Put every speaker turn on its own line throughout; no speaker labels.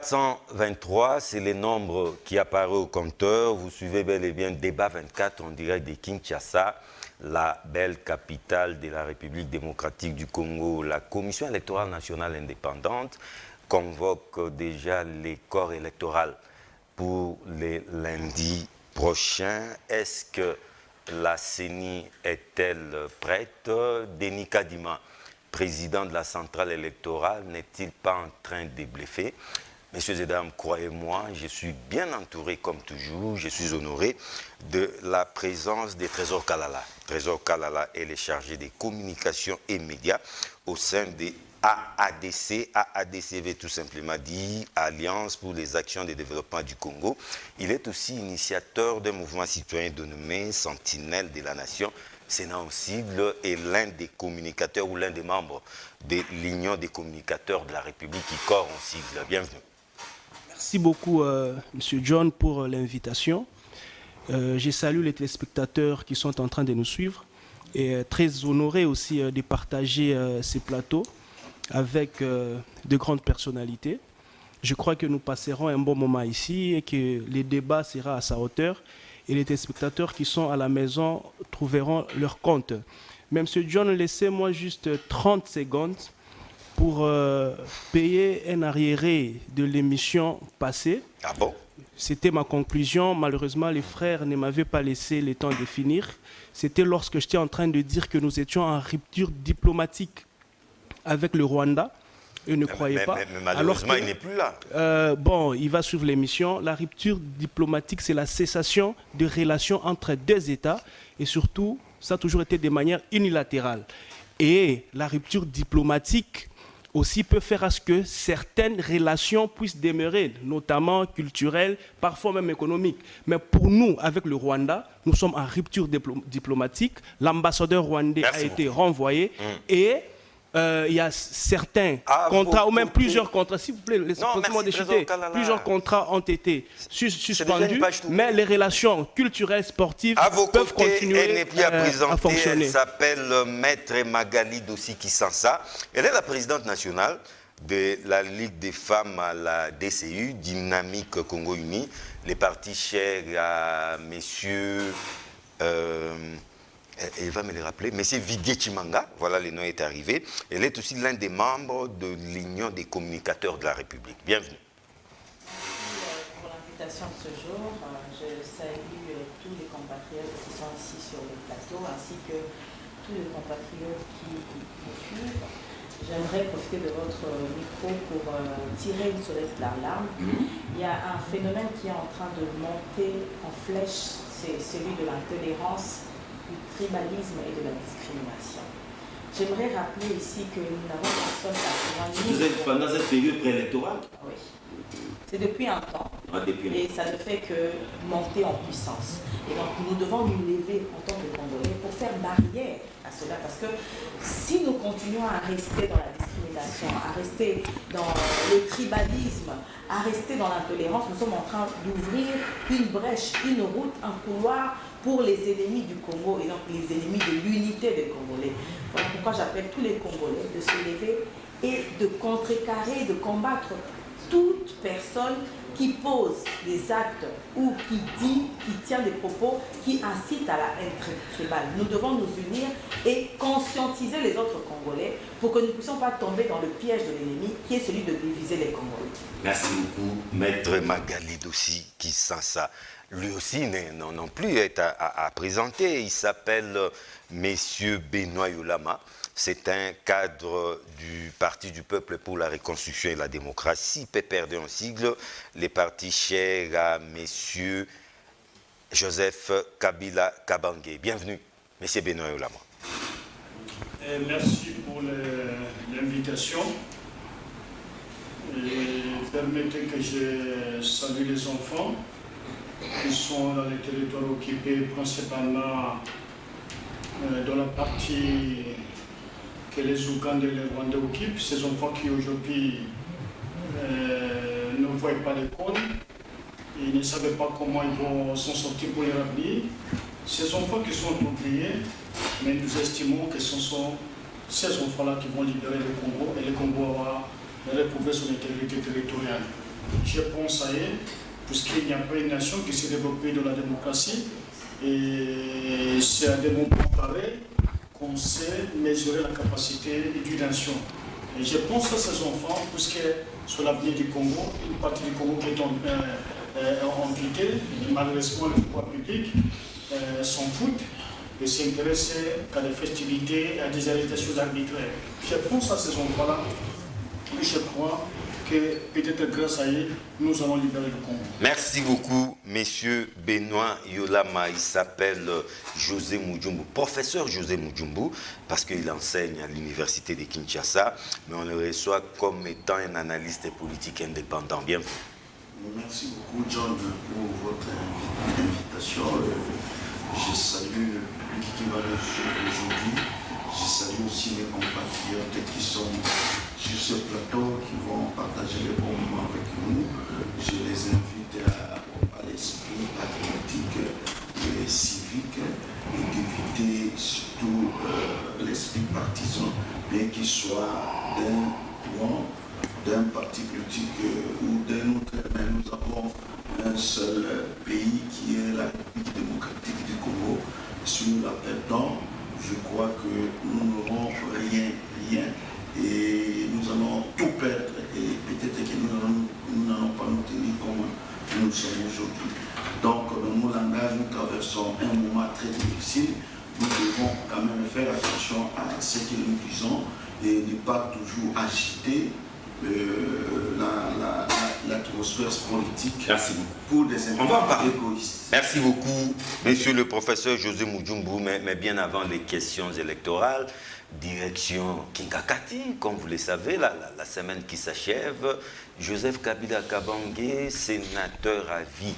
423, c'est le nombre qui apparaît au compteur. Vous suivez bel et bien Débat 24 en direct de Kinshasa, la belle capitale de la République démocratique du Congo. La Commission électorale nationale indépendante convoque déjà les corps électoraux pour les lundis prochains. Est-ce que la CENI est-elle prête? Denis Kadima, président de la centrale électorale, n'est-il pas en train de bluffer? Messieurs et dames, croyez-moi, je suis bien entouré comme toujours. Je suis honoré de la présence de Trésor Kalala. Trésor Kalala est le chargé des communications et médias au sein des AADC. AADC veut tout simplement dire Alliance pour les actions de développement du Congo. Il est aussi initiateur d'un mouvement citoyen dénommé Sentinelle de la Nation. Sénat en sigle est l'un des communicateurs ou l'un des membres de l'Union des communicateurs de la République qui corps en sigle. Bienvenue.
Merci beaucoup, M. John, pour l'invitation. Je salue les téléspectateurs qui sont en train de nous suivre et très honoré aussi de partager ces plateaux avec de grandes personnalités. Je crois que nous passerons un bon moment ici et que le débat sera à sa hauteur et les téléspectateurs qui sont à la maison trouveront leur compte. Mais M. John, laissez-moi juste 30 secondes pour payer un arriéré de l'émission passée.
Ah bon?
C'était ma conclusion. Malheureusement, les frères ne m'avaient pas laissé le temps de finir. C'était lorsque j'étais en train de dire que nous étions en rupture diplomatique avec le Rwanda. Et ne croyez pas.
Mais malheureusement, il n'est plus là.
Bon, il va suivre l'émission. La rupture diplomatique, c'est la cessation de relations entre deux États. Et surtout, ça a toujours été de manière unilatérale. Et la rupture diplomatique aussi peut faire à ce que certaines relations puissent demeurer, notamment culturelles, parfois même économiques. Mais pour nous, avec le Rwanda, nous sommes en rupture diplomatique. L'ambassadeur rwandais a été renvoyé et il y a certains contrats, ou même plusieurs contrats, s'il vous plaît, laissez-moi discuter. Plusieurs contrats ont été suspendus, mais les relations culturelles, sportives peuvent continuer à fonctionner.
Elle s'appelle Maître Magali Dossi Kisansa. Elle est la présidente nationale de la Ligue des femmes à la DCU, Dynamique Congo Uni, les partis chers à messieurs... elle va me le rappeler, M. Vidier Chimanga, voilà, le nom est arrivé. Elle est aussi l'un des membres de l'Union des communicateurs de la République. Bienvenue.
Merci pour l'invitation de ce jour. Je salue tous les compatriotes qui sont ici sur le plateau, ainsi que tous les compatriotes qui nous suivent. J'aimerais profiter de votre micro pour tirer une sonnette d'alarme. Il y a un phénomène qui est en train de monter en flèche, c'est celui de l'intolérance, du tribalisme et de la discrimination. J'aimerais rappeler ici que nous n'avons personne à témoigner.
Vous êtes pendant cette période préélectorale?
Oui. C'est depuis un temps. Et ça ne fait que monter en puissance. Et donc nous devons nous lever en tant que Congolais pour faire barrière à cela. Parce que si nous continuons à rester dans la discrimination, à rester dans le tribalisme, à rester dans l'intolérance, nous sommes en train d'ouvrir une brèche, une route, un couloir pour les ennemis du Congo et donc les ennemis de l'unité des Congolais. Voilà pourquoi j'appelle tous les Congolais de se lever et de contrecarrer, de combattre toute personne qui pose des actes ou qui dit, qui tient des propos qui incitent à la haine tribale. Nous devons nous unir et conscientiser les autres Congolais pour que nous ne puissions pas tomber dans le piège de l'ennemi qui est celui de diviser les Congolais.
Merci beaucoup, Maître Magali Dossi Kisansa. Lui aussi non plus est à présenter. Il s'appelle Monsieur Benoît Yolama. C'est un cadre du Parti du Peuple pour la Reconstruction et la Démocratie, PPRD en sigle, les partis chers à Monsieur Joseph Kabila Kabange. Bienvenue, Monsieur Benoît Yolama.
Merci pour l'invitation. Permettez que je salue les enfants qui sont dans les territoires occupés, principalement dans la partie que les Ougandais et les Rwandais occupent. Ces enfants qui aujourd'hui ne voient pas l'école, ils ne savaient pas comment ils vont s'en sortir pour leur avenir. Ces enfants qui sont oubliés, mais nous estimons que ce sont ces enfants-là qui vont libérer le Congo et le Congo va retrouver son intégrité territoriale. je pense à elle, puisqu'il n'y a pas une nation qui s'est développée dans la démocratie. Et c'est à des moments pareils qu'on sait mesurer la capacité d'une nation. Et je pense à ces enfants, puisque sur l'avenir du Congo, une partie du Congo qui est amputée, malheureusement le pouvoir public s'en fout et s'intéresse qu'à des festivités et à des arrestations arbitraires. Je pense à ces enfants-là et je crois que peut-être grâce à eux, nous allons libérer le Congo.
Merci beaucoup, Monsieur Benoît Yolama. Il s'appelle José Mujumbu, professeur José Mujumbu, parce qu'il enseigne à l'université de Kinshasa, mais on le reçoit comme étant un analyste politique indépendant. Bienvenue.
Merci beaucoup, John, pour votre invitation. Je salue le public qui va nous suivre aujourd'hui. Je salue aussi mes compatriotes qui sont sur ce plateau, qui vont partager les bons moments avec nous. Je les invite à l'esprit patriotique et civique et d'éviter surtout l'esprit partisan, bien qu'il soit d'un parti politique ou d'un autre. Mais nous avons un seul pays qui est la République démocratique du Congo. Si nous la perdons, je crois que nous n'aurons rien, et nous allons tout perdre, et peut-être que nous n'allons pas nous tenir comme nous sommes aujourd'hui. Donc, dans mon langage, nous traversons un moment très difficile. Nous devons quand même faire attention à ce que nous disons et ne pas toujours agiter l'atmosphère politique pour des intérêts égoïstes.
Merci beaucoup, monsieur le professeur José Mujumbu, mais bien avant les questions électorales, direction Kinkakati, comme vous le savez, la semaine qui s'achève, Joseph Kabila Kabange, sénateur à vie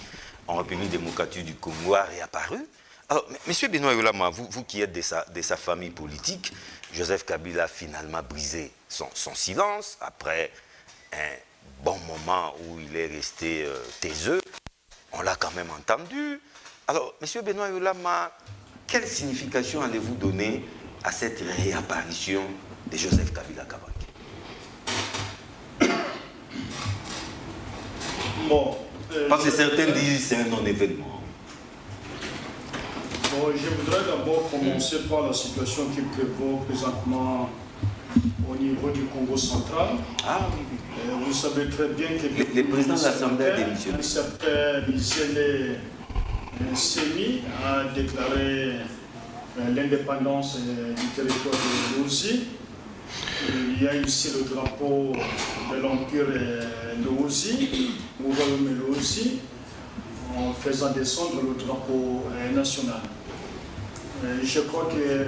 en République démocratique du Congo, a réapparu. Alors, monsieur Benoît Yolama, vous qui êtes de sa famille politique, Joseph Kabila a finalement brisé son silence après un bon moment où il est resté taiseux. On l'a quand même entendu. Alors, monsieur Benoît Yolama, quelle signification allez-vous donner à cette réapparition de Joseph Kabila Kabange?
Bon,
parce que certains disent que c'est un non-événement.
Bon, je voudrais d'abord commencer par la situation qui prévaut présentement au niveau du Congo central.
Ah,
vous savez très bien que
le président de l'Assemblée a démissionné.
Un certain Michel Séni a déclaré l'indépendance du territoire de l'Ouzi. Il y a ici le drapeau de l'Empire de l'Ouzi, au royaume de l'Ouzi, en faisant descendre le drapeau national. Je crois que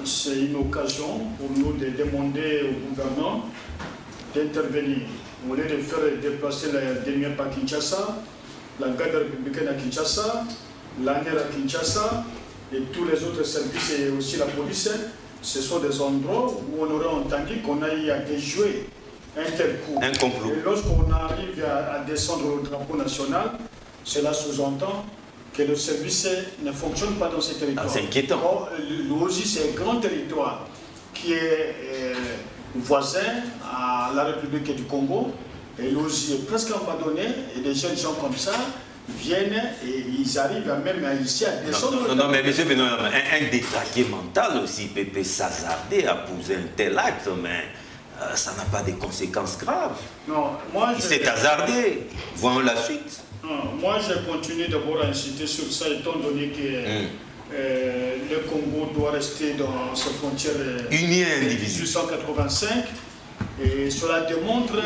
c'est une occasion pour nous de demander au gouvernement d'intervenir. Au lieu de faire déplacer la DMIAP à Kinshasa, la garde républicaine à Kinshasa, l'ANER à Kinshasa et tous les autres services et aussi la police, ce sont des endroits où on aurait entendu qu'on a eu à déjouer un tel coup.
Un complot.
Et lorsqu'on arrive à descendre le drapeau national, cela sous-entend que le service ne fonctionne pas dans ces territoires.
Ah, c'est inquiétant.
L'Ouzi, c'est un grand territoire qui est voisin à la République du Congo. Et l'Ouzi est presque abandonné. Et des jeunes gens comme ça viennent et ils arrivent même ici à descendre.
Non, mais monsieur Benoît, un détraqué mental aussi peut s'hasarder à poser un tel acte, mais ça n'a pas de conséquences graves.
Non, moi
il s'est hasardé. Voyons la suite.
Non, moi, je continue d'abord à insister sur ça, étant donné que le Congo doit rester dans ses frontières
unies et indivisibles.
1885. Et cela démontre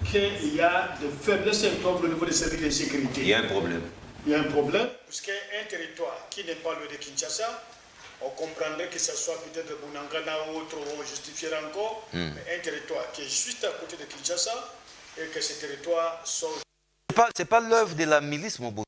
qu'il y a des faiblesses incroyables au niveau des services de sécurité.
Il y a un problème.
Il y a un problème, puisqu'un territoire qui n'est pas le de Kinshasa, on comprendrait que ce soit peut-être Bunangana ou autre, on justifierait encore, mais un territoire qui est juste à côté de Kinshasa et que ce territoire soit...
C'est pas l'œuvre de la milice, mon beau.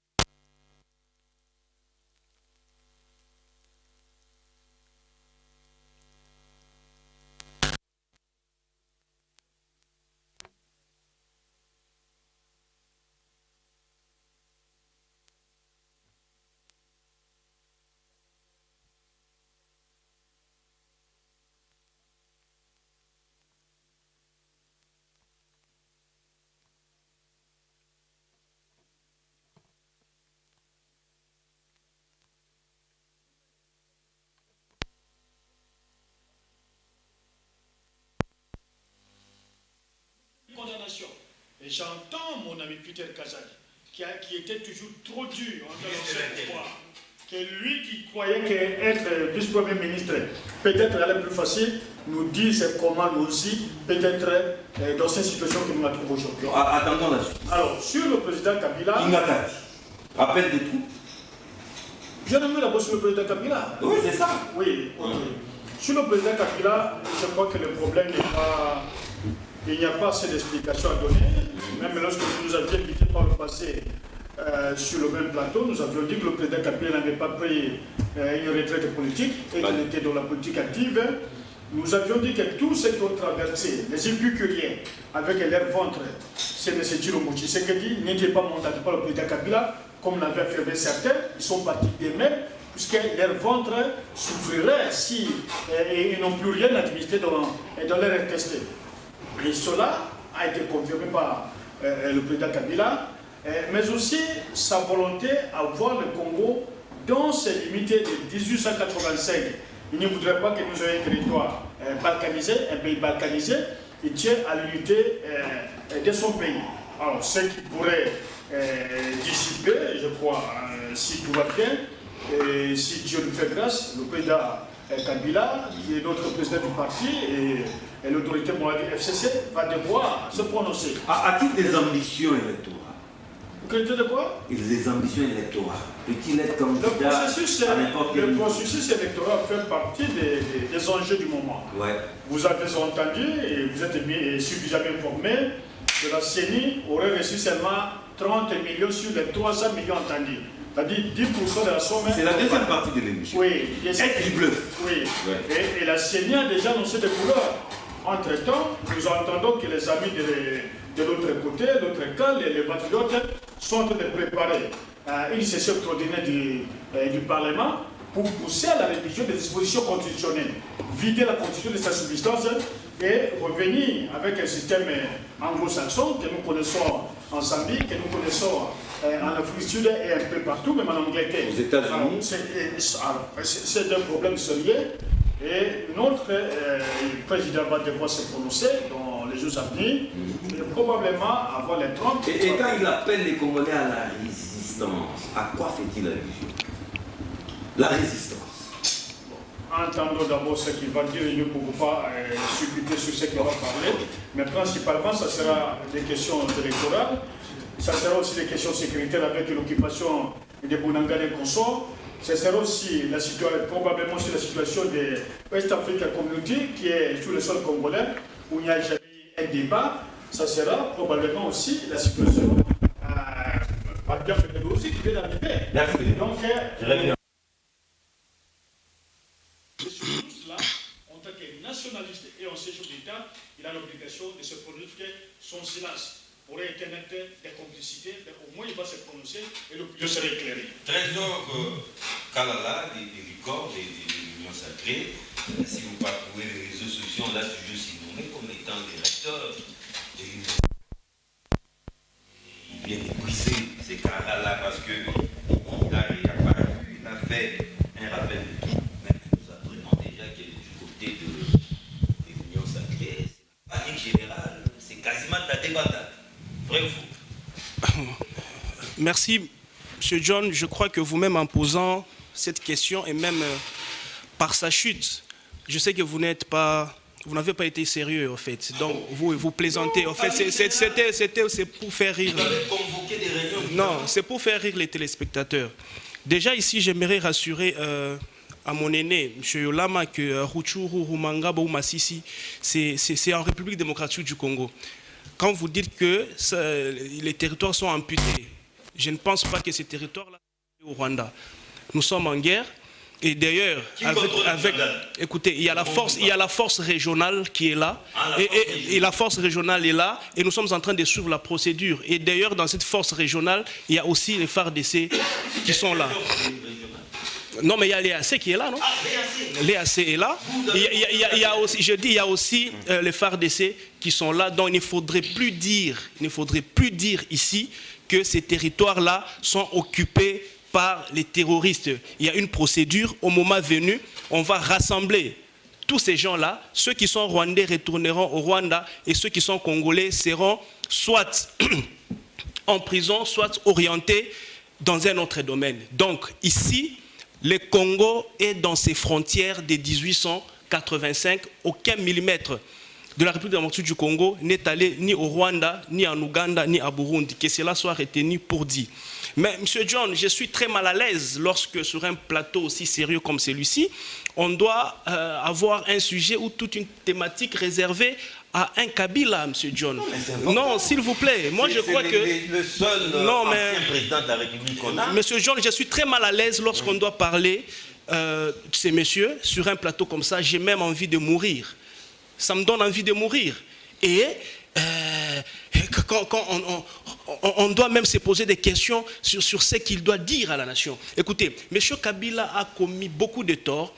Et j'entends mon ami Peter Kazali, qui était toujours trop dur en l'ancien pouvoir, que lui qui croyait qu'être vice-premier ministre peut-être allait plus facile, nous dit c'est comment nous aussi, peut-être dans cette situation que nous la trouvons aujourd'hui.
Attendons la suite.
Alors, sur le président Kabila...
Ingakati, appel des troupes.
Je nomme d'abord sur le président Kabila.
Oui, c'est ça.
Oui, ok. Sur le président Kabila, je crois que le problème n'est pas... Il n'y a pas assez d'explications à donner. Même lorsque nous avions quitté par le passé sur le même plateau, nous avions dit que le président Kabila n'avait pas pris une retraite politique et qu'il était dans la politique active. Nous avions dit que tous ceux qui ont traversé les épicuriens avec leur ventre, c'est M. Djiromo Tshisekedi, n'étaient pas mandatés par le président Kabila, comme l'avaient affirmé certains. Ils sont partis d'eux-mêmes, puisque leur ventre souffrirait si ils n'ont plus rien administré dans leur RTST. Et cela a été confirmé par le président Kabila, mais aussi sa volonté à voir le Congo dans ses limites de 1885. Il ne voudrait pas que nous ayons un territoire balkanisé, un pays balkanisé. Il tient à l'unité de son pays. Alors, ce qui pourrait dissiper, je crois, si tout va bien, et si Dieu nous fait grâce, le président Kabila, qui est notre président du parti, et l'autorité morale du FCC, va devoir se prononcer.
A-t-il des ambitions électorales?
De quoi?
Des ambitions électorales. Peut-il être candidat
à n'importe quel... Le processus électoral fait partie des enjeux du moment.
Ouais.
Vous avez entendu, et vous êtes suffisamment informé, que la CENI aurait reçu seulement 30 millions sur les 300 millions entendus. C'est-à-dire 10% de la somme. C'est la deuxième partie de l'émission. Oui. Est-ce qu'il bleu? Oui. Ouais. Et la CENI a déjà annoncé des couleurs. Entre-temps, nous entendons que les amis de l'autre côté, d'autres camps, les patriotes, sont en train de préparer une session extraordinaire du Parlement pour pousser à la révision des dispositions constitutionnelles, vider la Constitution de sa substance et revenir avec un système anglo-saxon que nous connaissons en Zambie, que nous connaissons en Afrique du Sud et un peu partout, même en Angleterre. Aux États-Unis. C'est un problème sérieux. Et notre président va devoir se prononcer dans les jours à venir, et probablement avoir les 30.
Et quand il appelle les Congolais à la résistance, à quoi fait-il allusion? La résistance.
Entendons d'abord ce qu'il va dire, il ne pouvons pas supputer sur ce qu'il va parler, mais principalement, ça sera des questions électorales, ça sera aussi des questions sécuritaires avec l'occupation des Bounangale et consorts. Ce sera aussi la situation, probablement aussi la situation de West Africa Community qui est sur le sol congolais où il n'y a jamais eu un débat. Ça sera probablement aussi la situation par bien aussi qui vient d'arriver. Donc, tous là, en tant que nationaliste et en séjour d'État, il a l'obligation de se prononcer son silence. Aurait été des complicités, mais au moins il va se prononcer et l'opinion sera éclairée.
Trésor Kalala, des Vicors, de l'Union Sacrée, si vous parcourez les réseaux sociaux, on l'a toujours surnommé comme étant directeur de l'Union. Il vient d'épuiser ces cas-là parce qu'il a réapparu, il a fait un rappel de tout, même nous apprenons déjà qu'il est du côté de l'Union Sacrée. C'est la panique générale, c'est quasiment de la débandade.
Merci, M. John. Je crois que vous-même, en posant cette question, et même par sa chute, je sais que vous n'avez pas été sérieux, en fait. Donc, vous plaisantez. En fait, c'est pour faire rire.
Vous avez convoqué des réunions.
Non, c'est pour faire rire les téléspectateurs. Déjà, ici, j'aimerais rassurer à mon aîné, M. Yolama, que Rutshuru, Rumangabo ou Masisi, c'est en République démocratique du Congo. Quand vous dites que les territoires sont amputés, je ne pense pas que ces territoires-là soient au Rwanda. Nous sommes en guerre. Et d'ailleurs, écoutez, il y a la force régionale qui est là. Et la force régionale est là. Et nous sommes en train de suivre la procédure. Et d'ailleurs, dans cette force régionale, il y a aussi les FARDC qui sont là. Non, mais il y a l'EAC qui est là, non? L'EAC est là. Il y a aussi les FARDC qui sont là. Donc il ne faudrait plus dire ici que ces territoires-là sont occupés par les terroristes. Il y a une procédure. Au moment venu, on va rassembler tous ces gens-là. Ceux qui sont rwandais retourneront au Rwanda et ceux qui sont congolais seront soit en prison, soit orienté dans un autre domaine. Donc ici, le Congo est dans ses frontières de 1885. Aucun millimètre de la République démocratique du Congo n'est allé ni au Rwanda, ni en Ouganda, ni à Burundi. Que cela soit retenu pour dit. Mais M. John, je suis très mal à l'aise lorsque sur un plateau aussi sérieux comme celui-ci, on doit avoir un sujet ou toute une thématique réservée à un Kabila, M. John. Non, s'il vous plaît. Moi, je crois que...
le seul ancien président de la République qu'on a.
M. John, je suis très mal à l'aise lorsqu'on doit parler de ces messieurs sur un plateau comme ça. J'ai même envie de mourir. Ça me donne envie de mourir. Et quand on doit même se poser des questions sur ce qu'il doit dire à la nation. Écoutez, M. Kabila a commis beaucoup de torts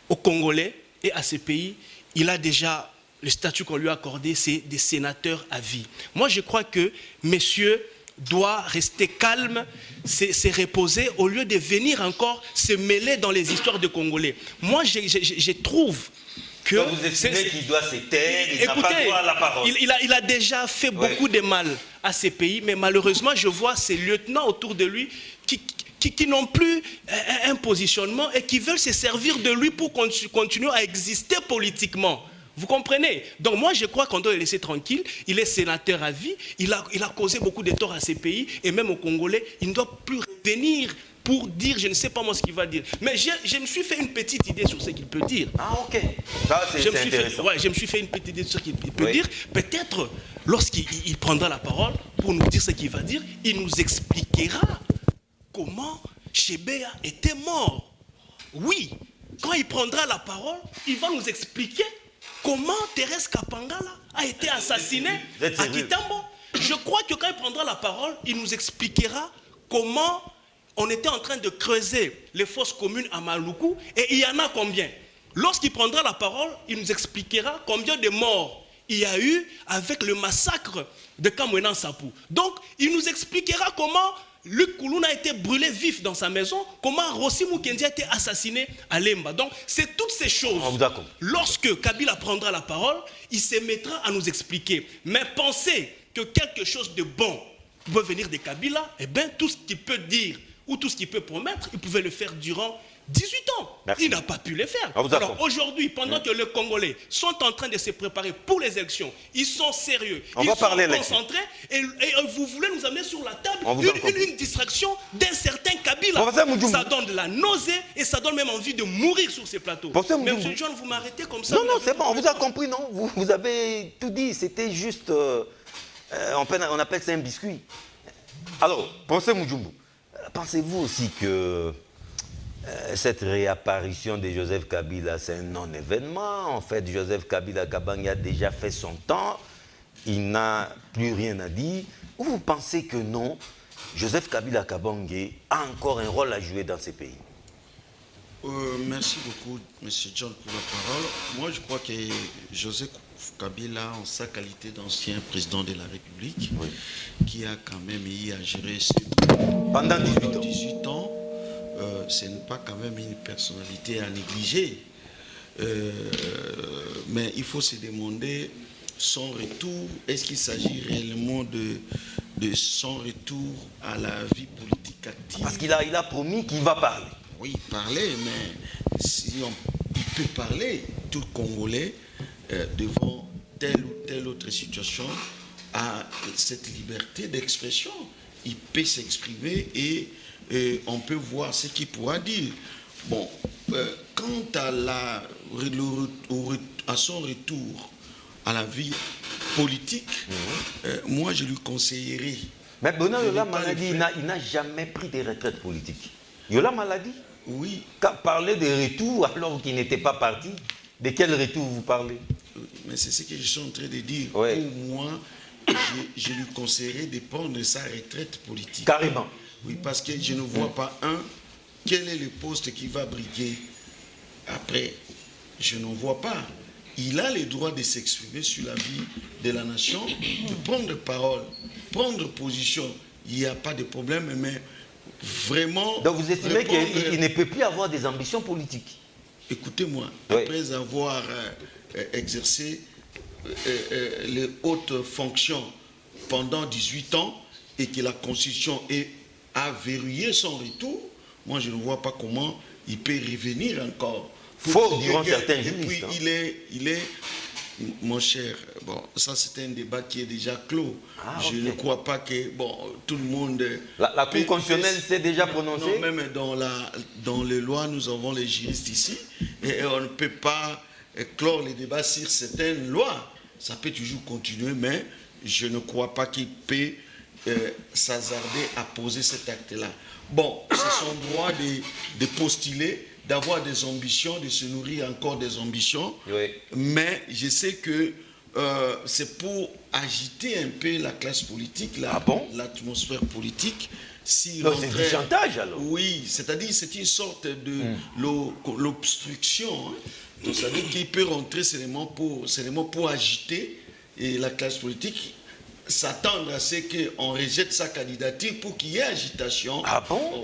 aux Congolais et à ces pays. Il a déjà, le statut qu'on lui a accordé, c'est des sénateurs à vie. Moi, je crois que monsieur doit rester calme, se reposer, au lieu de venir encore se mêler dans les histoires de Congolais. Moi, je trouve que...
Donc vous estimez qu'il doit se taire, il n'a pas droit à la parole.
Il a déjà fait beaucoup de mal à ces pays, mais malheureusement, je vois ces lieutenants autour de lui qui n'ont plus un positionnement et qui veulent se servir de lui pour continuer à exister politiquement. Vous comprenez? Donc moi, je crois qu'on doit le laisser tranquille. Il est sénateur à vie. Il a causé beaucoup de torts à ces pays et même aux Congolais. Il ne doit plus revenir pour dire, je ne sais pas moi ce qu'il va dire. Mais je me suis fait une petite idée sur ce qu'il peut dire.
Ah, ok. Ça, c'est intéressant.
Je me suis fait une petite idée sur ce qu'il peut dire. Peut-être, lorsqu'il prendra la parole pour nous dire ce qu'il va dire, il nous expliquera comment Chebeya était mort. Oui, quand il prendra la parole, il va nous expliquer comment Thérèse Kapangala a été assassinée à Kitambo. Je crois que quand il prendra la parole, il nous expliquera comment on était en train de creuser les fosses communes à Maluku et il y en a combien. Lorsqu'il prendra la parole, il nous expliquera combien de morts il y a eu avec le massacre de Kamwena Nsapou. Donc, il nous expliquera comment Luc Koulouna a été brûlé vif dans sa maison, comment Rossi Mukendi a été assassiné à Lemba. Donc, c'est toutes ces choses. Lorsque Kabila prendra la parole, il se mettra à nous expliquer. Mais pensez que quelque chose de bon peut venir de Kabila, eh bien, tout ce qu'il peut dire ou tout ce qu'il peut promettre, il pouvait le faire durant 18 ans.
Merci.
Il n'a pas pu le faire. Alors aujourd'hui, pendant que les Congolais sont en train de se préparer pour les élections, ils sont sérieux, ils sont concentrés, et vous voulez nous amener sur la table une distraction d'un certain Kabila. Ça donne de la nausée et ça donne même envie de mourir sur ces plateaux. Mais M. John, vous m'arrêtez comme ça.
Non, non, c'est bon, on vous a compris, non? Vous avez tout dit, c'était juste, on appelle ça un biscuit. Alors, pensez Mujumbu, pensez-vous aussi que cette réapparition de Joseph Kabila, c'est un non-événement? En fait, Joseph Kabila Kabange a déjà fait son temps, il n'a plus rien à dire. Ou vous pensez que non, Joseph Kabila Kabange a encore un rôle à jouer dans ces pays?
Merci beaucoup, M. John, pour la parole. Moi, je crois que Joseph Kabila, en sa qualité d'ancien président de la République, qui a quand même eu à gérer
pendant
18 ans, ce n'est pas quand même une personnalité à négliger. Mais il faut se demander son retour. Est-ce qu'il s'agit réellement de son retour à la vie politique active?
Parce qu'il a promis qu'il va parler.
Oui, parler, mais si il peut parler, tout Congolais, devant telle ou telle autre situation, a cette liberté d'expression. Il peut s'exprimer et on peut voir ce qu'il pourra dire. Bon, quant à son retour à la vie politique, moi je lui conseillerais...
Mais Bernard Yola Maladi, il n'a jamais pris de retraite politique. Yola Maladi?
Oui.
Parler de retour alors qu'il n'était pas parti, de quel retour vous parlez?
Mais c'est ce que je suis en train de dire.
Ouais.
Pour moi, je lui conseillerais de prendre sa retraite politique.
Carrément.
Oui, parce que je ne vois pas, quel est le poste qui va briguer après. Je n'en vois pas. Il a le droit de s'exprimer sur la vie de la nation, de prendre parole, prendre position. Il n'y a pas de problème, mais vraiment...
Donc vous estimez qu'il ne peut plus avoir des ambitions politiques?
Écoutez-moi, après avoir exercé les hautes fonctions pendant 18 ans et que la Constitution a verrouillé son retour, moi je ne vois pas comment il peut revenir encore.
Fort durant certains
juristes. Et puis il est, mon cher, bon, ça c'est un débat qui est déjà clos. Je ne crois pas que, bon, tout le monde...
La Cour constitutionnelle s'est déjà prononcée?
Non, même dans les lois, nous avons les juristes ici, et on ne peut pas clore les débats sur certaines lois. Ça peut toujours continuer, mais je ne crois pas qu'il peut s'hasarder à poser cet acte-là. Bon, c'est son droit de postuler, d'avoir des ambitions, de se nourrir encore des ambitions, oui. Mais je sais que c'est pour agiter un peu la classe politique, l'atmosphère politique. Si
non, c'est du chantage alors.
Oui, c'est-à-dire c'est une sorte de l'obstruction. Hein. Donc, c'est-à-dire qu'il peut rentrer seulement pour agiter et la classe politique, s'attendre à ce qu'on rejette sa candidature pour qu'il y ait agitation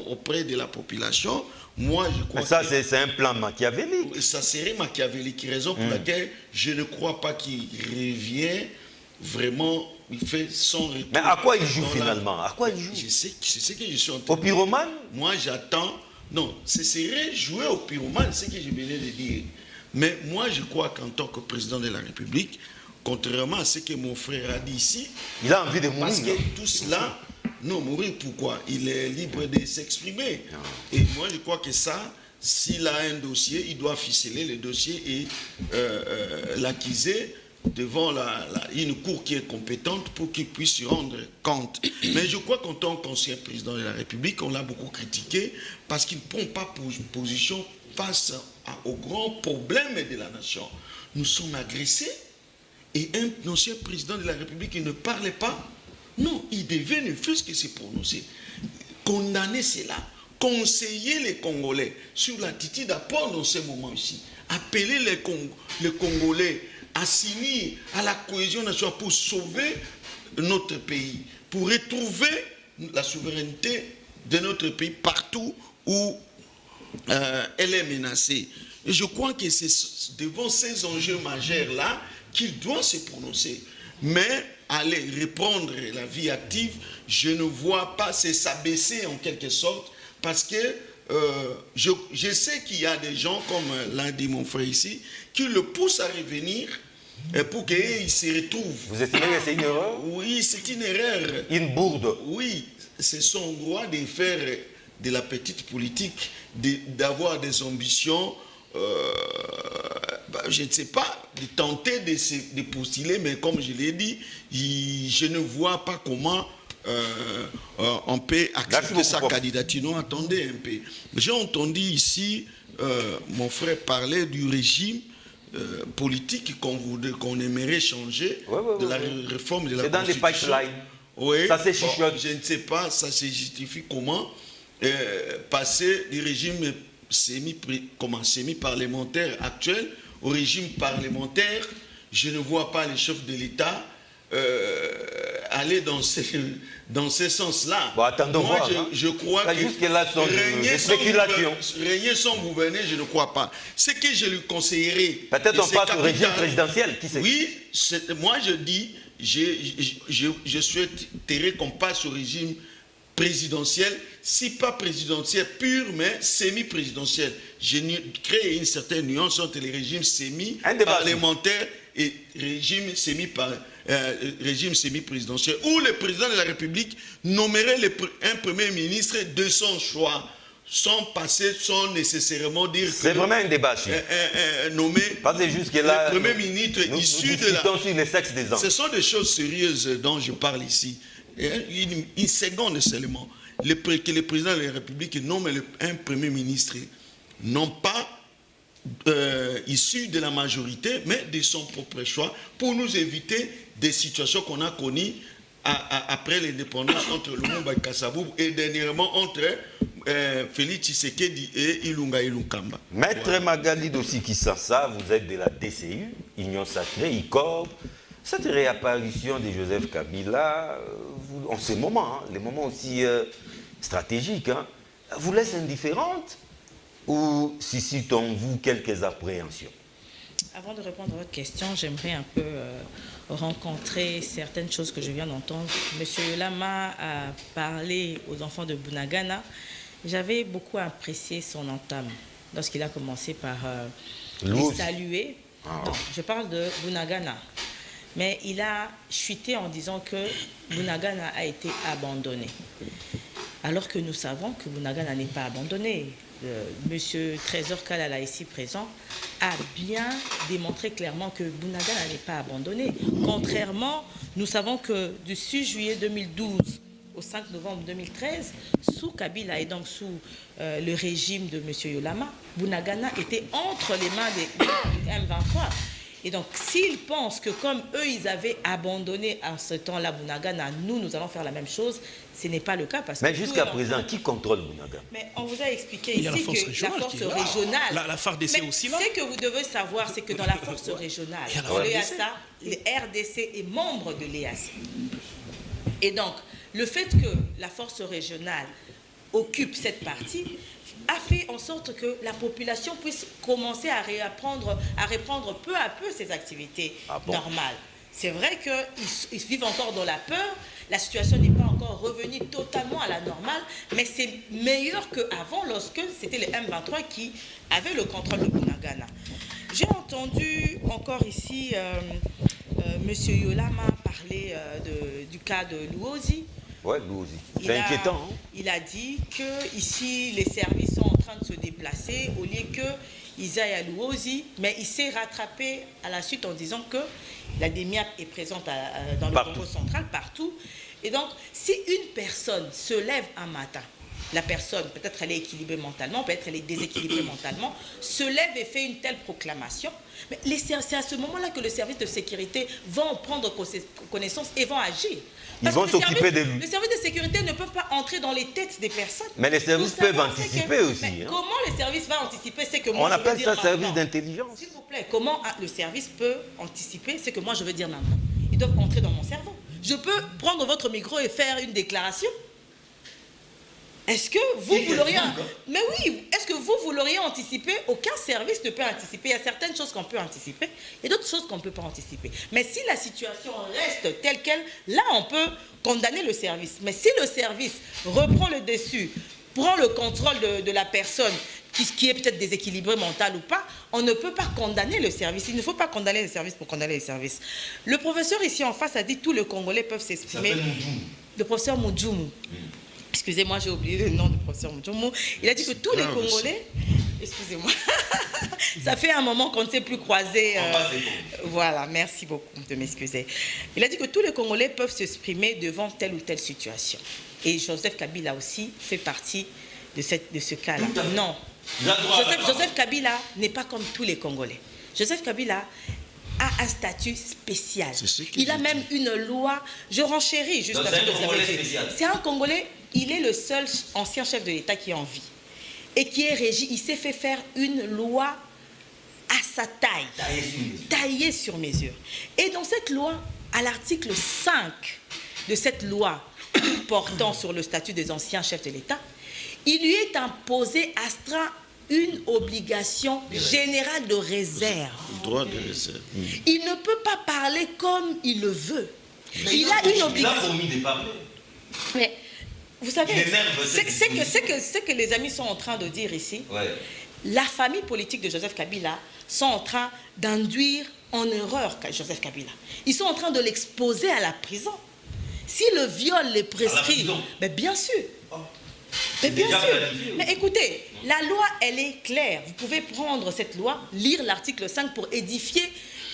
auprès de la population. Moi, je crois
ça, c'est un plan machiavélique.
Ça serait machiavélique, raison pour laquelle je ne crois pas qu'il revient vraiment, il fait son retour.
Mais à quoi il joue finalement? À quoi il joue?
Je sais que je suis en train
au pyromane?
Moi, j'attends. Non, ce serait jouer au pyromane, c'est ce que je venais de dire. Mais moi, je crois qu'en tant que président de la République, contrairement à ce que mon frère a dit ici,
il a envie de mourir.
Parce que tout cela, non, mourir pourquoi? Il est libre de s'exprimer. Et moi, je crois que ça, s'il a un dossier, il doit ficeler le dossier et l'accuser devant une cour qui est compétente pour qu'il puisse se rendre compte. Mais je crois qu'en tant qu'ancien président de la République, on l'a beaucoup critiqué parce qu'il ne prend pas position face aux grands problèmes de la nation. Nous sommes agressés. Et un ancien président de la République qui ne parlait pas, non, il devait ne fût-ce que se prononcer. Condamner cela, conseiller les Congolais sur l'attitude à prendre dans ce moment ici, appeler les Congolais à s'unir à la cohésion nationale pour sauver notre pays, pour retrouver la souveraineté de notre pays partout où elle est menacée. Et je crois que c'est devant ces enjeux majeurs-là qu'il doit se prononcer. Mais aller répondre la vie active, je ne vois pas, c'est s'abaisser en quelque sorte, parce que je sais qu'il y a des gens, comme l'a dit mon frère ici, qui le poussent à revenir pour qu'il se retrouve.
Vous estimez que c'est une erreur?
Oui, c'est une erreur.
Une bourde?
Oui, c'est son droit de faire de la petite politique, d'avoir des ambitions, je ne sais pas, de tenter de postuler, mais comme je l'ai dit, je ne vois pas comment on peut accepter sa candidature. Non, attendez un peu. J'ai entendu ici mon frère parler du régime politique qu'on aimerait changer, de la réforme de la Constitution.
C'est dans les pipelines.
Oui,
ça se chuchote.
Je ne sais pas, ça se justifie comment passer du régime semi-parlementaire actuel au régime parlementaire. Je ne vois pas les chefs de l'État aller dans ce sens-là.
Bon, attendons voir.
Je crois que
jusque-là,
régner sans gouverner, je ne crois pas. Ce que je lui conseillerais...
Peut-être on passe au régime présidentiel. Qui sait?
Oui, moi je dis, je souhaiterais qu'on passe au régime présidentiel, si pas présidentiel pur, mais semi-présidentiel. Je crée une certaine nuance entre les régimes semi-parlementaires et régime semi-présidentiel, où le président de la République nommerait un premier ministre de son choix, sans nécessairement dire que...
C'est vraiment un débat,
nommé
le
premier ministre issu de la...
sur les sexes des hommes.
Ce sont des choses sérieuses dont je parle ici. Une seconde seulement. Que le président de la République nomme un premier ministre, non pas issu de la majorité, mais de son propre choix, pour nous éviter des situations qu'on a connues après l'indépendance entre Lumumba et Kasavubu et dernièrement entre Félix Tshisekedi et Ilunga Ilunkamba.
Maître voilà. Magali Dossi Kisasa, vous êtes de la DCU, Union Sacrée, ICOB. Cette réapparition de Joseph Kabila, en ce moment, les moments aussi stratégiques, vous laisse indifférente ou suscite en vous quelques appréhensions?
Avant de répondre à votre question, j'aimerais un peu rencontrer certaines choses que je viens d'entendre. Monsieur Yolama a parlé aux enfants de Bunagana. J'avais beaucoup apprécié son entame lorsqu'il a commencé par les saluer. Non, je parle de Bunagana. Mais il a chuté en disant que Bunagana a été abandonné. Alors que nous savons que Bunagana n'est pas abandonné. Monsieur Trésor Kalala, ici présent, a bien démontré clairement que Bunagana n'est pas abandonné. Contrairement, nous savons que du 6 juillet 2012 au 5 novembre 2013, sous Kabila et donc sous le régime de monsieur Yolama, Bunagana était entre les mains des M23. Et donc, s'ils pensent que comme eux, ils avaient abandonné à ce temps-là Bunagana, nous allons faire la même chose, ce n'est pas le cas. Parce
mais
que
jusqu'à présent, qui contrôle Bunagana?
Mais on vous a expliqué ici que la force régionale...
La FARDC aussi là.
Ce que vous devez savoir, c'est que dans la force régionale, l'EASA, le RDC est membre de l'EASA. Et donc, le fait que la force régionale occupe cette partie a fait en sorte que la population puisse commencer à reprendre peu à peu ses activités normales. C'est vrai qu'ils vivent encore dans la peur, la situation n'est pas encore revenue totalement à la normale, mais c'est meilleur qu'avant lorsque c'était les M23 qui avaient le contrôle de Bunagana. J'ai entendu encore ici M. Yolama parler du cas de Luozi.
Oui, Luozi. C'est inquiétant. Hein?
Il a dit que ici les services sont en train de se déplacer au lieu qu'ils aillent à Luozi, mais il s'est rattrapé à la suite en disant que la DEMIAP est présente dans le Congo central, partout. Et donc, si une personne se lève un matin, la personne, peut-être elle est équilibrée mentalement, peut-être elle est déséquilibrée mentalement, se lève et fait une telle proclamation, mais c'est à ce moment-là que le service de sécurité va en prendre connaissance et vont agir.
Ils vont s'occuper de lui.
Les services de sécurité ne peuvent pas entrer dans les têtes des personnes.
Mais les services peuvent anticiper aussi.
Mais comment les services vont anticiper? C'est que moi,
on appelle ça service d'intelligence.
S'il vous plaît, comment le service peut anticiper? C'est que moi, je veux dire maintenant. Ils doivent entrer dans mon cerveau. Je peux prendre votre micro et faire une déclaration? Est-ce que vous l'auriez... Mais oui, est-ce que vous l'auriez anticipé? Aucun service ne peut anticiper. Il y a certaines choses qu'on peut anticiper et d'autres choses qu'on ne peut pas anticiper. Mais si la situation reste telle qu'elle, là, on peut condamner le service. Mais si le service reprend le dessus, prend le contrôle de la personne qui est peut-être déséquilibrée mentale ou pas, on ne peut pas condamner le service. Il ne faut pas condamner le service pour condamner le service. Le professeur ici en face a dit que tous les Congolais peuvent s'exprimer. Le professeur Moudjoumou. Excusez-moi, j'ai oublié le nom du professeur Moudjoumou. Il a dit que tous les Congolais... Excusez-moi. Ça fait un moment qu'on ne s'est plus croisés. Voilà, merci beaucoup de m'excuser. Il a dit que tous les Congolais peuvent s'exprimer devant telle ou telle situation. Et Joseph Kabila aussi fait partie de ce cas-là. Non. Joseph Kabila n'est pas comme tous les Congolais. Joseph Kabila a un statut spécial. Il a même une loi. Je renchéris juste à ce que vous avez dit. C'est un Congolais, il est le seul ancien chef de l'État qui est en vie. Et qui est régi. Il s'est fait faire une loi à sa taille. Taillée sur mesure. Et dans cette loi, à l'article 5 de cette loi portant sur le statut des anciens chefs de l'État, il lui est imposé, astreint, une obligation générale de réserve.
Droit de réserve.
Il ne peut pas parler comme il le veut. Il a une obligation.
Il a promis de parler.
Mais vous savez, ce que les amis sont en train de dire ici, la famille politique de Joseph Kabila sont en train d'induire en erreur Joseph Kabila. Ils sont en train de l'exposer à la prison. Si le viol les prescrit, mais bien sûr. Mais bien sûr. Mais écoutez, la loi, elle est claire. Vous pouvez prendre cette loi, lire l'article 5 pour édifier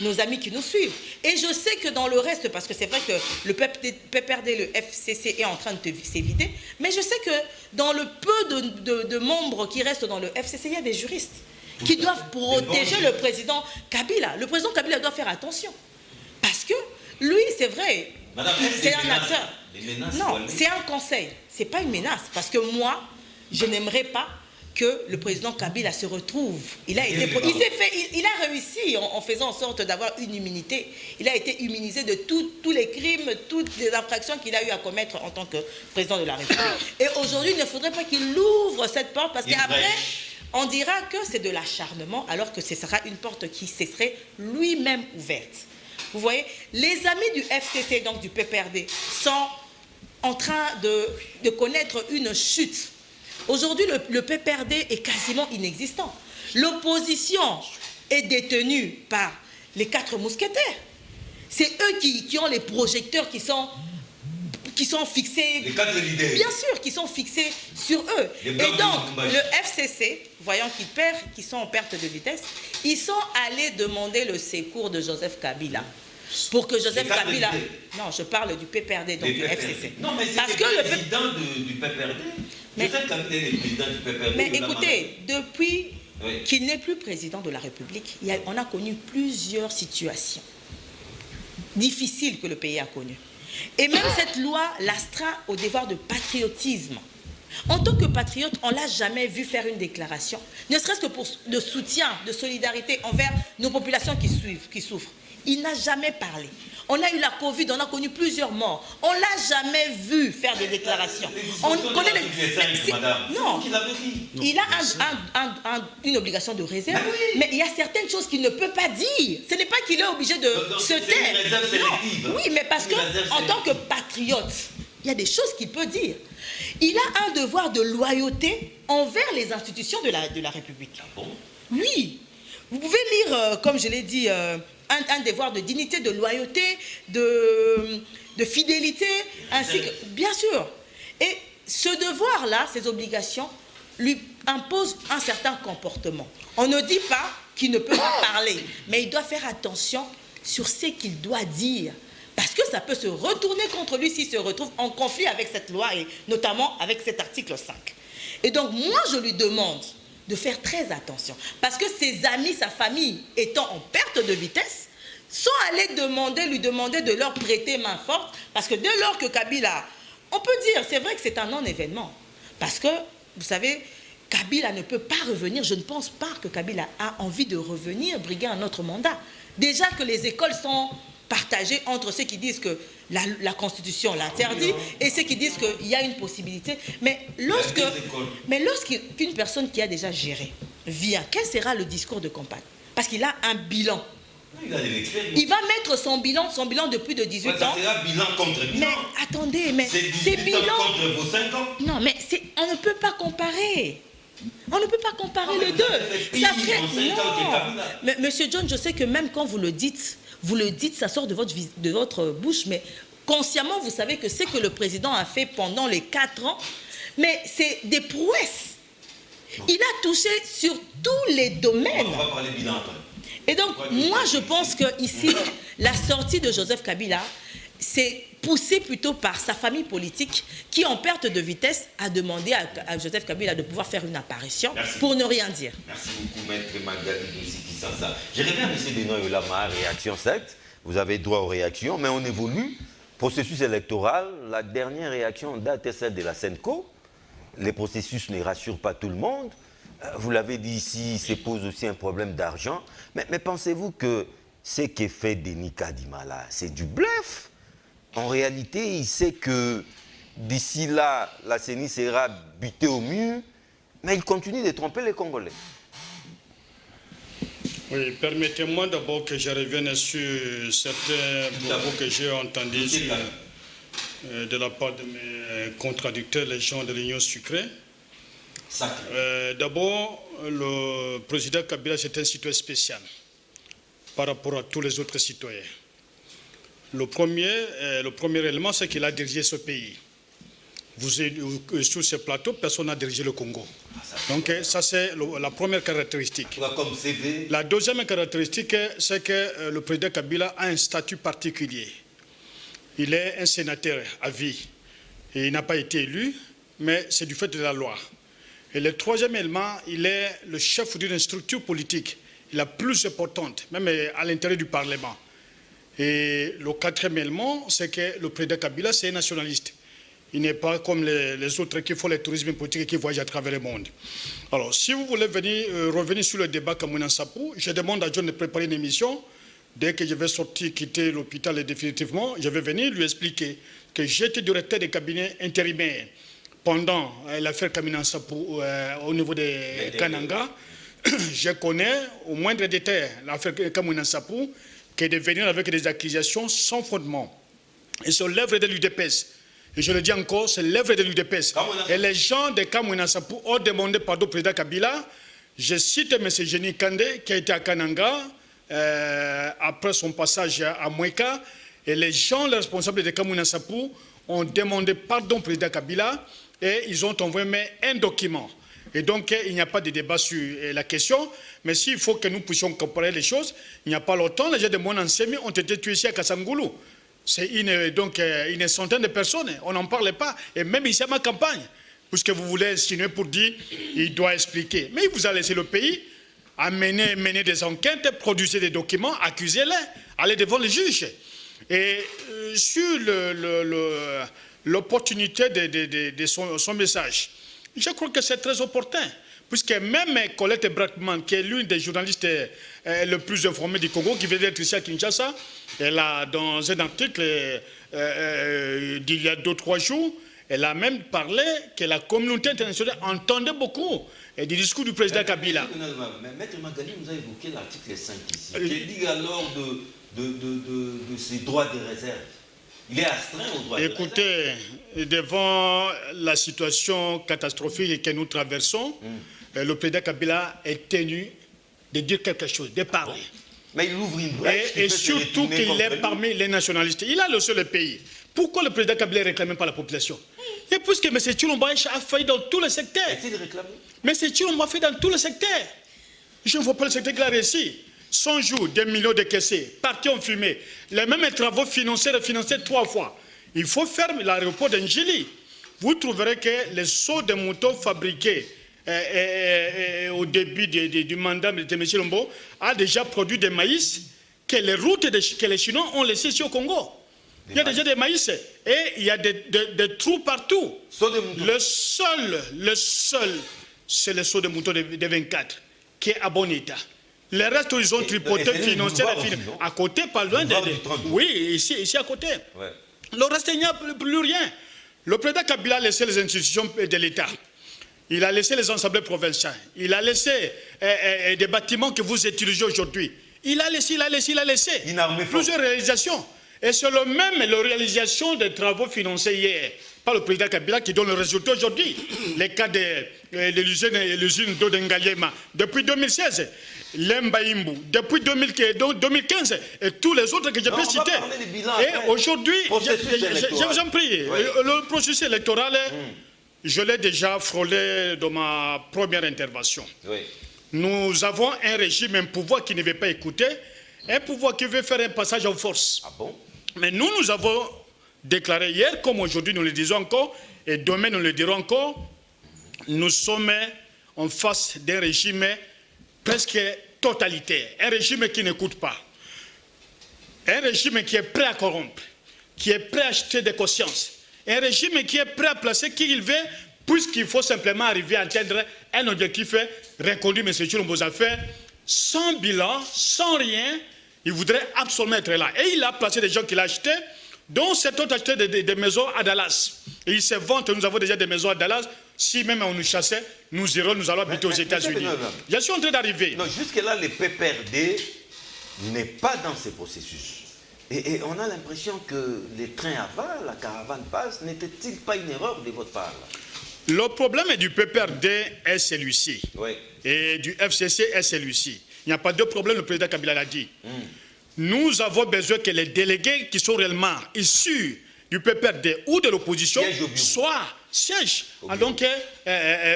nos amis qui nous suivent. Et je sais que dans le reste, parce que c'est vrai que le PPRD, le FCC est en train de s'éviter, mais je sais que dans le peu de membres qui restent dans le FCC, il y a des juristes qui doivent protéger le président Kabila. Le président Kabila doit faire attention. Parce que lui, c'est vrai, c'est un acteur. Non, c'est un conseil. Ce n'est pas une menace. Parce que moi, je n'aimerais pas que le président Kabila se retrouve. Il a réussi en faisant en sorte d'avoir une immunité. Il a été immunisé de tous les crimes, toutes les infractions qu'il a eu à commettre en tant que président de la République. Et aujourd'hui, il ne faudrait pas qu'il ouvre cette porte parce qu'après, on dira que c'est de l'acharnement, alors que ce sera une porte qui se serait lui-même ouverte. Vous voyez, les amis du FCC, donc du PPRD, sont en train de connaître une chute. Aujourd'hui, le PPRD est quasiment inexistant. L'opposition est détenue par les 4 mousquetaires. C'est eux qui ont les projecteurs qui sont fixés,
les 4 leaders.
Bien sûr, qui sont fixés sur eux. Et donc, le FCC, voyant qu'ils sont en perte de vitesse, ils sont allés demander le secours de Joseph Kabila. Pour que Joseph Kabila... Non, je parle du PPRD, donc du FCC.
Non, mais c'est le président du PPRD. Joseph Kabila est le président du PPRD.
Mais écoutez, depuis qu'il n'est plus président de la République, on a connu plusieurs situations difficiles que le pays a connues. Et même cette loi l'astreint au devoir de patriotisme. En tant que patriote, on ne l'a jamais vu faire une déclaration, ne serait-ce que pour de soutien, de solidarité envers nos populations qui souffrent. Il n'a jamais parlé. On a eu la Covid, on a connu plusieurs morts. On ne l'a jamais vu faire des déclarations. On connaît non, il a une obligation de réserve, mais il y a certaines choses qu'il ne peut pas dire. Ce n'est pas qu'il est obligé de se taire. Oui, mais parce qu'en tant que patriote, il y a des choses qu'il peut dire. Il a un devoir de loyauté envers les institutions de la République.
Ah bon?
Oui. Vous pouvez lire, comme je l'ai dit, un devoir de dignité, de loyauté, de fidélité, ainsi que... Bien sûr. Et ce devoir-là, ces obligations, lui imposent un certain comportement. On ne dit pas qu'il ne peut pas parler, mais il doit faire attention sur ce qu'il doit dire. Parce que ça peut se retourner contre lui s'il se retrouve en conflit avec cette loi, et notamment avec cet article 5. Et donc, moi, je lui demande de faire très attention. Parce que ses amis, sa famille, étant en perte de vitesse, sont allés lui demander de leur prêter main forte. Parce que dès lors que Kabila, on peut dire, c'est vrai que c'est un non-événement. Parce que, vous savez, Kabila ne peut pas revenir. Je ne pense pas que Kabila a envie de revenir briguer un autre mandat. Déjà que les écoles sont partagées entre ceux qui disent que la Constitution l'interdit et ceux qui disent qu'il y a une possibilité. Mais lorsqu'une personne qui a déjà géré vient, quel sera le discours de campagne? Parce qu'il a un bilan. Il va mettre son bilan de plus de 18 ans.
Ça sera bilan contre bilan.
Mais attendez, mais
c'est bilan contre vos 5 ans.
Non, mais on ne peut pas comparer. On ne peut pas comparer les deux. Ça serait... Non. Mais, Monsieur John, je sais que même quand vous le dites, ça sort de votre bouche, mais consciemment, vous savez que c'est que le président a fait pendant les 4 ans, mais c'est des prouesses. Il a touché sur tous les domaines.
On va parler bilan après.
Et donc, moi, je pense qu'ici, la sortie de Joseph Kabila, c'est poussé plutôt par sa famille politique qui, en perte de vitesse, a demandé à Joseph Kabila de pouvoir faire une apparition pour ne rien dire.
Merci beaucoup, Maître Magali Siki-Sansa.
Je reviens à M. Benoît Ulama, réaction 7. Vous avez droit aux réactions, mais on évolue. Processus électoral, la dernière réaction en date est celle de la Senco. Les processus ne rassurent pas tout le monde. Vous l'avez dit ici, se pose aussi un problème d'argent. Mais pensez-vous que ce qu'est fait Denis Kadimala, c'est du bluff? En réalité, il sait que d'ici là, la CENI sera butée au mur, mais il continue de tromper les Congolais.
Oui, permettez-moi d'abord que je revienne sur certains propos que j'ai entendus de la part de mes contradicteurs, les gens de l'Union sucrée. D'abord, le président Kabila, c'est un citoyen spécial par rapport à tous les autres citoyens. Le premier élément, c'est qu'il a dirigé ce pays. Sur ce plateau, personne n'a dirigé le Congo. Donc ça, c'est la première caractéristique. La deuxième caractéristique, c'est que le président Kabila a un statut particulier. Il est un sénateur à vie. Et il n'a pas été élu, mais c'est du fait de la loi. Et le troisième élément, il est le chef d'une structure politique, la plus importante, même à l'intérieur du Parlement. Et le quatrième élément, c'est que le président Kabila, c'est un nationaliste. Il n'est pas comme les autres qui font le tourisme politique et qui voyagent à travers le monde. Alors, si vous voulez revenir sur le débat Kamounan Sapou, je demande à John de préparer une émission. Dès que je vais sortir, quitter l'hôpital définitivement, je vais venir lui expliquer que j'étais directeur des cabinets intérimaires pendant l'affaire Kamina Sapou au niveau de Kananga, je connais au moindre détail l'affaire Kamina Sapou qui est de venir avec des accusations sans fondement. Et c'est l'œuvre de l'UDPS. Et je le dis encore, c'est l'œuvre de l'UDPS. Et les gens de Kamina Sapou ont demandé pardon au président Kabila. Je cite M. Génie Kandé qui a été à Kananga après son passage à Moueka. Et les gens, les responsables de Kamina Sapou, ont demandé pardon au président Kabila et ils ont envoyé un document. Et donc, il n'y a pas de débat sur la question. Mais s'il faut que nous puissions comparer les choses, il n'y a pas longtemps, les gens de mon enseigne ont été tués ici à Kassangoulou. C'est une centaine de personnes. On n'en parlait pas. Et même ici à ma campagne, puisque vous voulez insinuer pour dire il doit expliquer. Mais il vous a laissé le pays, mener des enquêtes, produire des documents, accuser-les, aller devant les juges. Et sur l'opportunité de son message, je crois que c'est très opportun, puisque même Colette Brackman, qui est l'une des journalistes les plus informés du Congo, qui vient d'être ici à Kinshasa, elle a, dans un article d'il y a 2-3 jours, elle a même parlé que la communauté internationale entendait beaucoup du discours du président Kabila.
Maître Magali nous a évoqué l'article 5 ici, qui dit alors de ses droits de réserve. Il est astreint aux droits de réserve.
Écoutez, devant la situation catastrophique que nous traversons, le président Kabila est tenu de dire quelque chose, de parler.
Mais il ouvre une brèche.
Et surtout qu'il est parmi les nationalistes. Il a le seul pays. Pourquoi le président Kabila est réclamé par la population? Et puisque M. Tshilombo a failli dans tous les secteurs.
Est-il réclamé?
M. Tshilombo a fait dans tous les secteurs. Je ne vois pas le secteur qu'il a réussi. 100 jours, 2 millions de caissés, partis en fumée. Les mêmes travaux financés 3 fois. Il faut faire l'aéroport d'Ngili. Vous trouverez que les sauts de moutons fabriqués au début du mandat de M. Tshilombo a déjà produit des maïs que les routes que les Chinois ont laissées ici au Congo. Il y a déjà des maïs et il y a des trous partout. Le seul, c'est le saut de mouton de 24 qui est à bon état. Les restes, ils ont tripoté, financé, à côté, pas loin de... Oui, ici à côté. Ouais. Le reste, il n'y a plus rien. Le président Kabila a laissé les institutions de l'État. Il a laissé les assemblées provinciales. Il a laissé des bâtiments que vous utilisez aujourd'hui. Il a laissé. Plusieurs réalisations. Et c'est la réalisation des travaux financés hier par le président Kabila qui donne le résultat aujourd'hui. Les cas de l'usine d'eau d'Engaliema depuis 2016. L'Embaïmbou, depuis 2015, et tous les autres que je peux citer. Et aujourd'hui, je vous en prie, le processus électoral, je l'ai déjà frôlé dans ma première intervention. Oui. Nous avons un régime, un pouvoir qui ne veut pas écouter, un pouvoir qui veut faire un passage en force. Ah bon? Mais nous avons déclaré hier, comme aujourd'hui nous le disons encore, et demain nous le dirons encore, nous sommes en face d'un régime presque totalitaire, un régime qui n'écoute pas, un régime qui est prêt à corrompre, qui est prêt à acheter des consciences, un régime qui est prêt à placer qui il veut, puisqu'il faut simplement arriver à atteindre un objectif, reconduire M. Tshilombo aux affaires, sans bilan, sans rien, il voudrait absolument être là. Et il a placé des gens qu'il a achetés, dont certains ont acheté des maisons à Dallas. Et il se vante, nous avons déjà des maisons à Dallas. Si même on nous chassait, nous allons habiter aux États-Unis. Je suis en train d'arriver.
Non, jusque-là, le PPRD n'est pas dans ce processus. Et on a l'impression que les trains avalent, la caravane passe. N'était-il pas une erreur de votre part?
Le problème du PPRD est celui-ci. Oui. Et du FCC est celui-ci. Il n'y a pas de problème, le président Kabila l'a dit. Nous avons besoin que les délégués qui sont réellement issus du PPRD ou de l'opposition siègent donc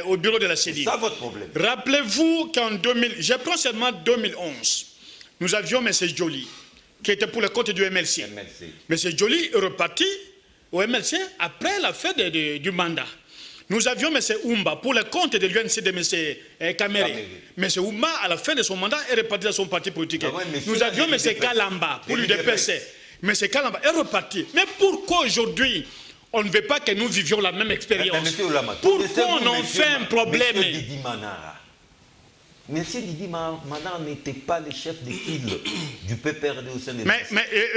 au bureau de la CENI.
C'est ça votre problème.
Rappelez-vous qu'en 2000, je prends seulement 2011, nous avions M. Joly, qui était pour le compte du MLC. M. Joly est reparti au MLC après la fin du mandat. Nous avions M. Oumba pour le compte de l'UNC de M. Kamere. M. Oumba, à la fin de son mandat, est reparti dans son parti politique. Ah ouais, nous avions M. Kalamba pour l'UDPC. M. Kalamba est reparti. Mais pourquoi aujourd'hui on ne veut pas que nous vivions la même expérience? Pourquoi on en fait un problème?
M. Didi Manara n'était pas le chef de file du PPRD au sein de
mais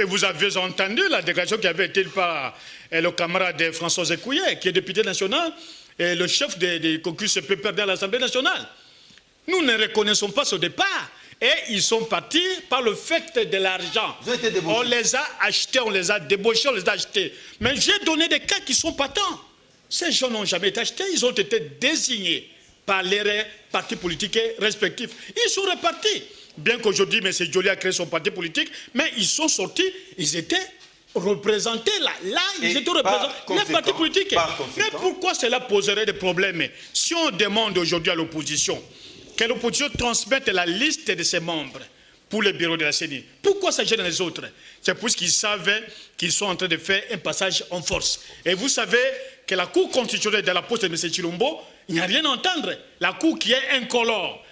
vous avez entendu la déclaration qui avait été par le camarade François Zekouye, qui est député national, le chef des caucus peut perdre à l'Assemblée nationale. Nous ne reconnaissons pas ce départ. Et ils sont partis par le fait de l'argent. On les a achetés, on les a débauchés, on les a achetés. Mais j'ai donné des cas qui sont patents. Ces gens n'ont jamais été achetés, ils ont été désignés par les partis politiques respectifs. Ils sont repartis. Bien qu'aujourd'hui, M. Joly a créé son parti politique, mais ils sont sortis, ils étaient représentés là. Là, ils étaient représentés, les partis politiques. Mais pourquoi cela poserait des problèmes? Si on demande aujourd'hui à l'opposition que l'opposition transmette la liste de ses membres pour le bureau de la CENI, pourquoi ça gêne les autres? C'est parce qu'ils savaient qu'ils sont en train de faire un passage en force. Et vous savez que la Cour constitutionnelle de la poste de M. Chilombo, il n'y a rien à entendre. La Cour qui est incolore.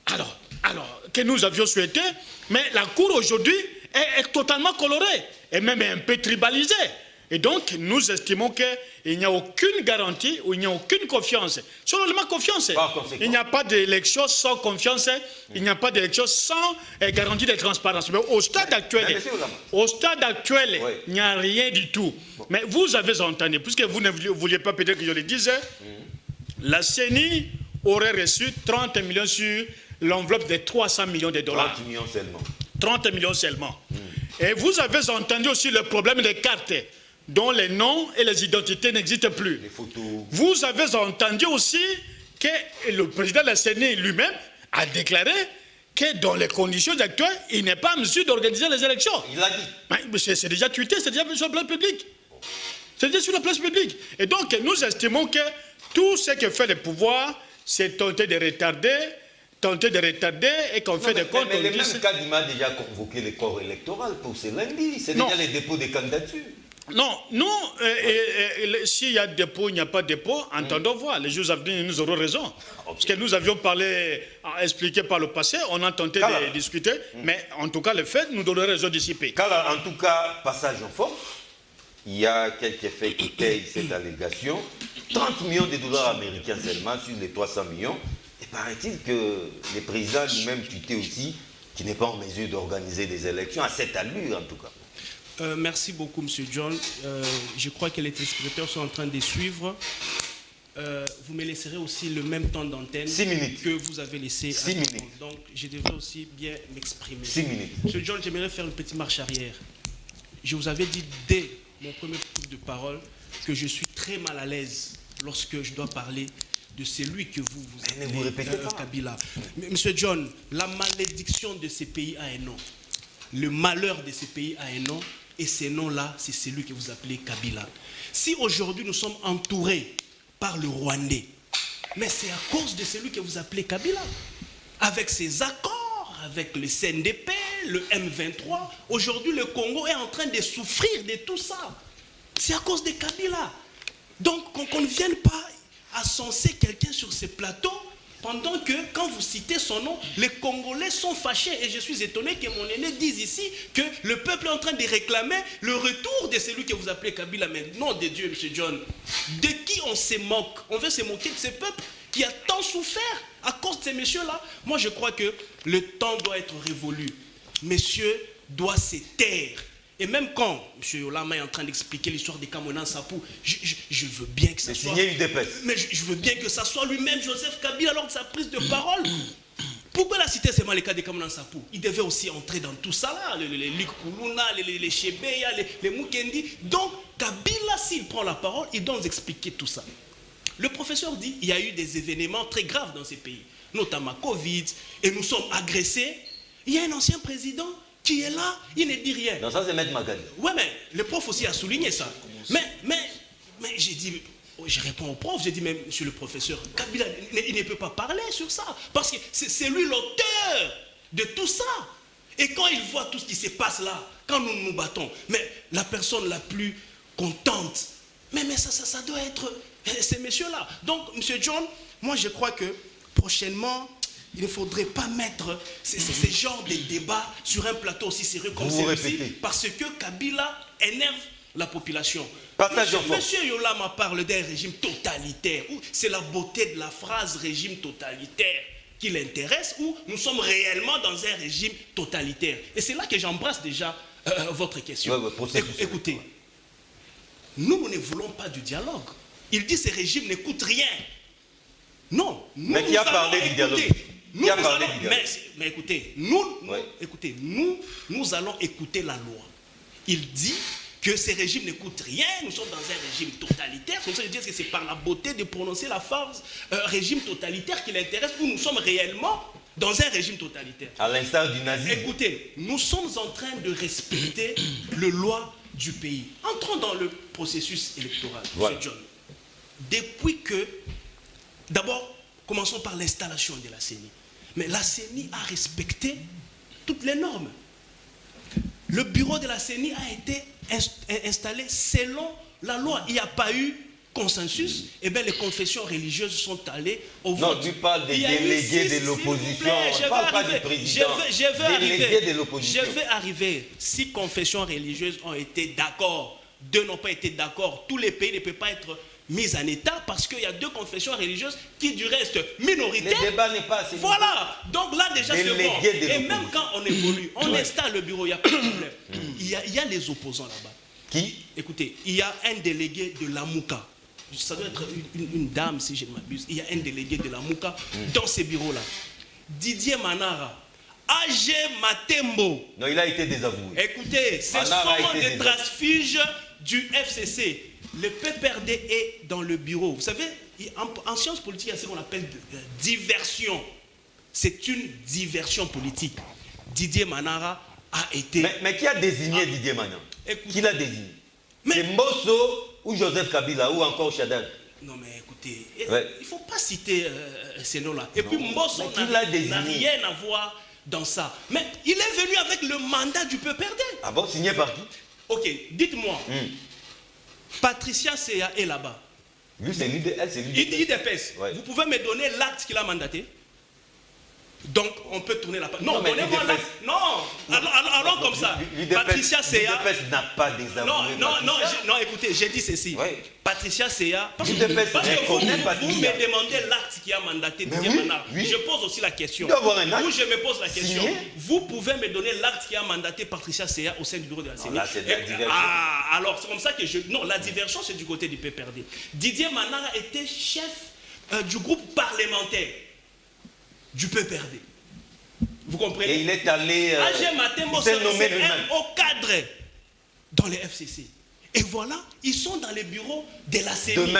Alors, que nous avions souhaité, mais la Cour aujourd'hui est totalement colorée et même un peu tribalisée. Et donc, nous estimons qu'il n'y a aucune garantie ou il n'y a aucune confiance. Seulement confiance. Il n'y a pas d'élection sans confiance, il n'y a pas d'élection sans garantie de transparence. Mais au stade actuel, il n'y a rien du tout. Mais vous avez entendu, puisque vous ne vouliez pas peut-être que je le dise, la CENI aurait reçu 30 millions sur l'enveloppe de 300 millions de dollars.
30 millions seulement. 30
millions seulement. Et vous avez entendu aussi le problème des cartes dont les noms et les identités n'existent plus.
Les photos.
Vous avez entendu aussi que le président de la CENI lui-même a déclaré que dans les conditions actuelles, il n'est pas en mesure d'organiser les élections.
Il l'a dit.
C'est déjà tweeté, c'est déjà sur la place publique. C'est déjà sur la place publique. Et donc, nous estimons que tout ce que fait le pouvoir, c'est tenter de retarder et qu'on fait des comptes.
Mais le même Kadima a déjà convoqué le corps électoral pour ce lundi. C'est déjà le dépôt des candidatures.
Non, s'il y a dépôt, il n'y a pas de dépôt, entendons voir. Les jours à venir, nous aurons raison. Okay. Parce que nous avions expliqué par le passé, on a tenté de discuter, mais en tout cas, le fait, nous aurons raison dissiper.
En tout cas, passage en force, il y a quelques faits qui payent cette allégation. 30 millions de dollars américains seulement sur les 300 millions. Et paraît-il que le président lui-même tweetait aussi qu'il n'est pas en mesure d'organiser des élections, à cette allure en tout cas.
Merci beaucoup, M. John. Je crois que les téléspectateurs sont en train de suivre. Vous me laisserez aussi le même temps d'antenne que vous avez laissé.
6 minutes.
Donc, je devrais aussi bien m'exprimer.
6 minutes.
M. John, j'aimerais faire une petite marche arrière. Je vous avais dit dès mon premier coup de parole que je suis très mal à l'aise lorsque je dois parler de celui que vous appelez Kabila. M. John, la malédiction de ces pays a un nom. Le malheur de ces pays a un nom. Et ce nom-là, c'est celui que vous appelez Kabila. Si aujourd'hui nous sommes entourés par le Rwandais, mais c'est à cause de celui que vous appelez Kabila. Avec ses accords, avec le CNDP, le M23, aujourd'hui le Congo est en train de souffrir de tout ça. C'est à cause de Kabila. Donc qu'on ne vienne pas à censer quelqu'un sur ces plateaux pendant que, quand vous citez son nom, les Congolais sont fâchés. Et je suis étonné que mon aîné dise ici que le peuple est en train de réclamer le retour de celui que vous appelez Kabila. Mais nom de Dieu, M. John, de qui on se moque? On veut se moquer de ce peuple qui a tant souffert à cause de ces messieurs-là. Moi, je crois que le temps doit être révolu. Messieurs doivent se taire. Et même quand M. Yolama est en train d'expliquer l'histoire des Camerounais Sapou, je veux bien que ça soit... Mais je veux bien que ça soit lui-même, Joseph Kabila, lors de sa prise de parole. Pourquoi la cité seulement les cas des Camerounais Sapou? Il devait aussi entrer dans tout ça là, les Likuluna, les Chebeya, les Mukendi. Donc, Kabila, s'il prend la parole, il doit nous expliquer tout ça. Le professeur dit qu'il y a eu des événements très graves dans ces pays, notamment Covid, et nous sommes agressés. Il y a un ancien président qui est là, il ne dit rien.
Non, ça c'est Maître Magali.
Ouais, mais le prof aussi a souligné ça. Mais j'ai dit, je réponds au prof, j'ai dit, mais monsieur le professeur, Kabila, il ne peut pas parler sur ça. Parce que c'est lui l'auteur de tout ça. Et quand il voit tout ce qui se passe là, quand nous nous battons, mais la personne la plus contente, mais ça doit être ces messieurs-là. Donc, monsieur John, moi je crois que prochainement, il ne faudrait pas mettre ces genres de débats sur un plateau aussi sérieux comme celui-ci, parce que Kabila énerve la population. Monsieur Yolama parle d'un régime totalitaire, où c'est la beauté de la phrase régime totalitaire qui l'intéresse, ou nous sommes réellement dans un régime totalitaire. Et c'est là que j'embrasse déjà votre question. Écoutez, nous ne voulons pas du dialogue. Il dit que ces régimes n'écoutent rien. Non.
Mais qui a parlé du dialogue?
Mais écoutez, nous allons écouter la loi. Il dit que ces régimes n'écoutent rien, nous sommes dans un régime totalitaire. C'est pour ça que je dis que c'est par la beauté de prononcer la phrase régime totalitaire qui l'intéresse, où nous sommes réellement dans un régime totalitaire.
À l'instar du nazisme.
Écoutez, nous sommes en train de respecter les lois du pays. Entrons dans le processus électoral,
voilà.
M. John. Depuis que, d'abord, commençons par l'installation de la CENI. Mais la CENI a respecté toutes les normes. Le bureau de la CENI a été installé selon la loi. Il n'y a pas eu consensus. Et bien les confessions religieuses sont allées au vote.
Non, tu parles des délégués de l'opposition. Je ne parle pas du président.
Je vais arriver. 6 confessions religieuses ont été d'accord. 2 n'ont pas été d'accord. Tous les pays ne peuvent pas être mis en état parce qu'il y a 2 confessions religieuses qui du reste minoritaires.
Le débat n'est pas assez.
Voilà. Donc là déjà c'est bon. Et même quand on évolue, on installe le bureau, il n'y a pas de problème. Il y a les opposants là-bas.
Qui?
Écoutez, il y a un délégué de la Mouka. Ça doit être une dame si je ne m'abuse. Il y a un délégué de la Mouka dans ces bureaux-là. Didier Manara. AG Matembo.
Non, il a été désavoué.
Écoutez, ce sont des transfuges du FCC. Le PPRD est dans le bureau. Vous savez, en sciences politiques, il y a ce qu'on appelle diversion. C'est une diversion politique. Didier Manara a été...
Mais qui a désigné Didier Manara? Qui l'a désigné?
Mais...
C'est Mbosso ou Joseph Kabila ou encore Chadal?
Non mais écoutez, il ne faut pas citer ces noms-là. Et puis Mbosso n'a rien à voir dans ça. Mais il est venu avec le mandat du PPRD.
Ah bon, signé par qui?
Ok, dites-moi. Patricia Seya est là-bas.
Lui, c'est l'UDPS.
IDPS. Ouais. Vous pouvez me donner l'acte qu'il a mandaté? Donc, on peut tourner la page. Non, donnez-moi l'acte. Non, allons comme ça. Patricia Seya.
L'UDPS n'a pas désavoué.
Non, écoutez, j'ai dit ceci.
Oui.
Patricia Seya. Parce que vous me demandez l'acte qui a mandaté Didier Manara. Je pose aussi la question. Où je me pose la question. Vous pouvez me donner l'acte qui a mandaté Patricia Seya au sein du bureau de la CENI. Alors, c'est comme ça que je... Non, la diversion, c'est du côté du PPRD. Didier Manara était chef du groupe parlementaire du PPRD. Vous comprenez?
Et il est allé...
AG Matembo, c'est un haut cadre dans les FCC. Et voilà, ils sont dans les bureaux de la CENI.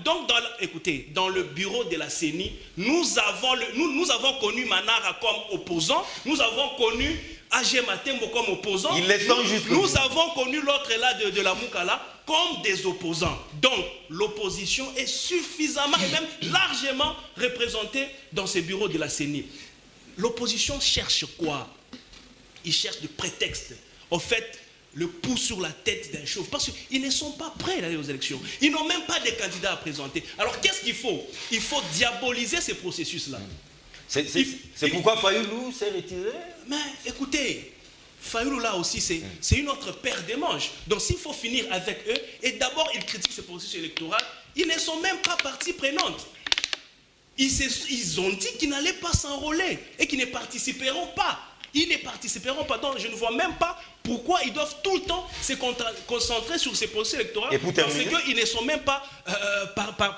Donc écoutez, dans le bureau de la CENI, nous avons connu Manara comme opposant, nous avons connu AG Matembo comme opposant, nous avons connu l'autre là de la Moukala comme des opposants. Donc l'opposition est suffisamment et même largement représentée dans ces bureaux de la CENI. L'opposition cherche quoi? Ils cherchent des prétextes. En fait, le pouce sur la tête d'un chauve. Parce qu'ils ne sont pas prêts d'aller aux élections. Ils n'ont même pas de candidats à présenter. Alors qu'est-ce qu'il faut? Il faut diaboliser ces processus-là.
C'est pourquoi Fayoulou s'est retiré?
Mais écoutez, Fayoulou là aussi, c'est une autre paire de manches. Donc s'il faut finir avec eux, et d'abord ils critiquent ce processus électoral, ils ne sont même pas partie prenante. Ils ont dit qu'ils n'allaient pas s'enrôler et qu'ils ne participeront pas. Ils ne participeront pas. Donc je ne vois même pas pourquoi ils doivent tout le temps se concentrer sur ces processus électoraux.
Et pour terminer,
parce qu'ils ne sont même pas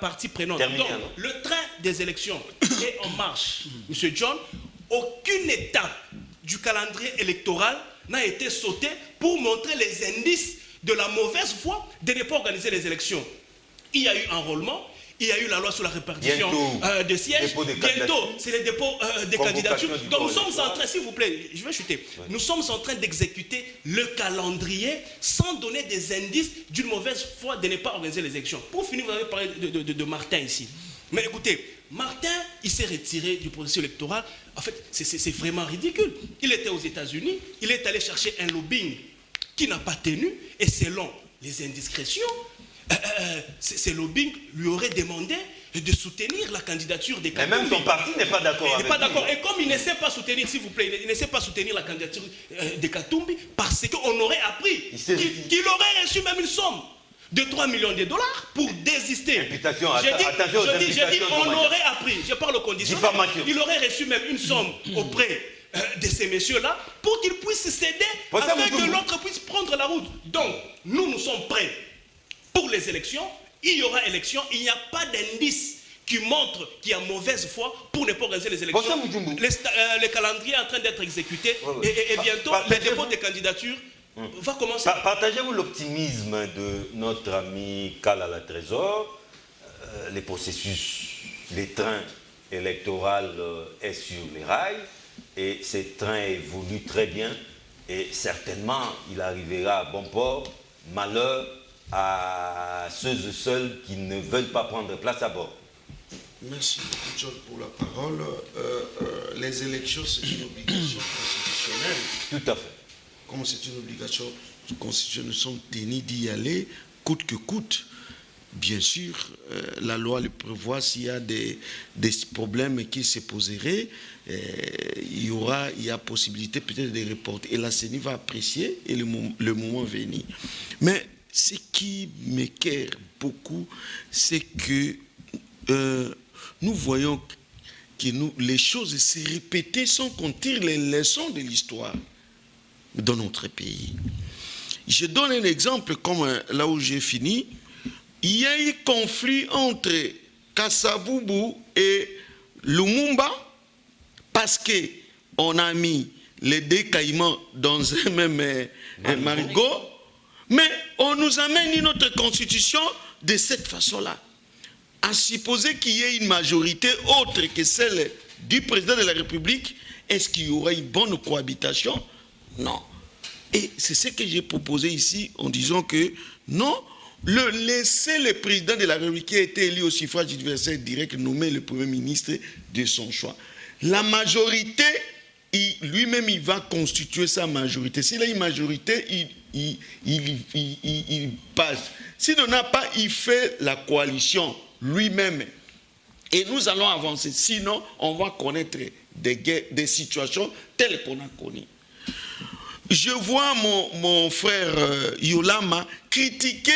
partie prenante. Donc le train des élections est en marche. Monsieur John, aucune étape du calendrier électoral n'a été sautée pour montrer les indices de la mauvaise foi de ne pas organiser les élections. Il y a eu enrôlement. Il y a eu la loi sur la répartition de sièges. Bientôt, c'est les dépôts des candidatures. Donc nous sommes en train, s'il vous plaît, je vais chuter. Nous sommes en train d'exécuter le calendrier sans donner des indices d'une mauvaise foi de ne pas organiser les élections. Pour finir, vous avez parlé de Martin ici. Mais écoutez, Martin, il s'est retiré du processus électoral. En fait, c'est vraiment ridicule. Il était aux États-Unis, il est allé chercher un lobbying qui n'a pas tenu, et selon les indiscrétions, ces lobbying lui auraient demandé de soutenir la candidature des Katumbi.
Mais même son parti n'est pas d'accord avec lui.
Il n'est pas d'accord. Et comme il ne sait pas soutenir, s'il vous plaît, il ne sait pas soutenir la candidature des Katumbi, parce qu'on aurait appris qu'il aurait reçu même une somme de 3 millions de dollars pour désister.
Imputation,
j'ai dit, on aurait appris, je parle aux conditions, il aurait reçu même une somme auprès de ces messieurs-là pour qu'ils puissent céder afin que l'autre puisse prendre la route. Donc, nous sommes prêts pour les élections. il y aura élection, il n'y a pas d'indice qui montre qu'il y a mauvaise foi pour ne pas organiser les élections. Le calendrier est en train d'être exécuté et bientôt le dépôt des candidatures va commencer.
Partagez-vous l'optimisme de notre ami Kalala Trésor? Les processus, les trains électoraux est sur les rails et ces trains évoluent très bien et certainement il arrivera à bon port. Malheur à ceux et celles qui ne veulent pas prendre place à bord.
Merci beaucoup, John, pour la parole. Les élections, c'est une obligation constitutionnelle.
Tout à fait.
Comme c'est une obligation constitutionnelle, nous sommes tenus d'y aller, coûte que coûte. Bien sûr, la loi le prévoit, s'il y a des problèmes qui se poseraient, il y a possibilité peut-être de reporter. Et la CENI va apprécier et le moment venir. Mais ce qui m'écoeure beaucoup, c'est que nous voyons que les choses se répètent sans qu'on tire les leçons de l'histoire dans notre pays. Je donne un exemple, comme là où j'ai fini. Il y a eu conflit entre Kasavubu et Lumumba parce qu'on a mis les deux caïmans dans un même marigot, mais on nous amène notre constitution de cette façon-là. À supposer qu'il y ait une majorité autre que celle du président de la République, est-ce qu'il y aura une bonne cohabitation? Non. Et c'est ce que j'ai proposé ici en disant que non, laisser le président de la République qui a été élu au suffrage universel direct nommer le Premier ministre de son choix. La majorité, lui-même, il va constituer sa majorité. S'il a une majorité, il passe. S'il n'en a pas, il fait la coalition lui-même. Et nous allons avancer. Sinon, on va connaître des situations telles qu'on a connues. Je vois mon frère Yolama critiquer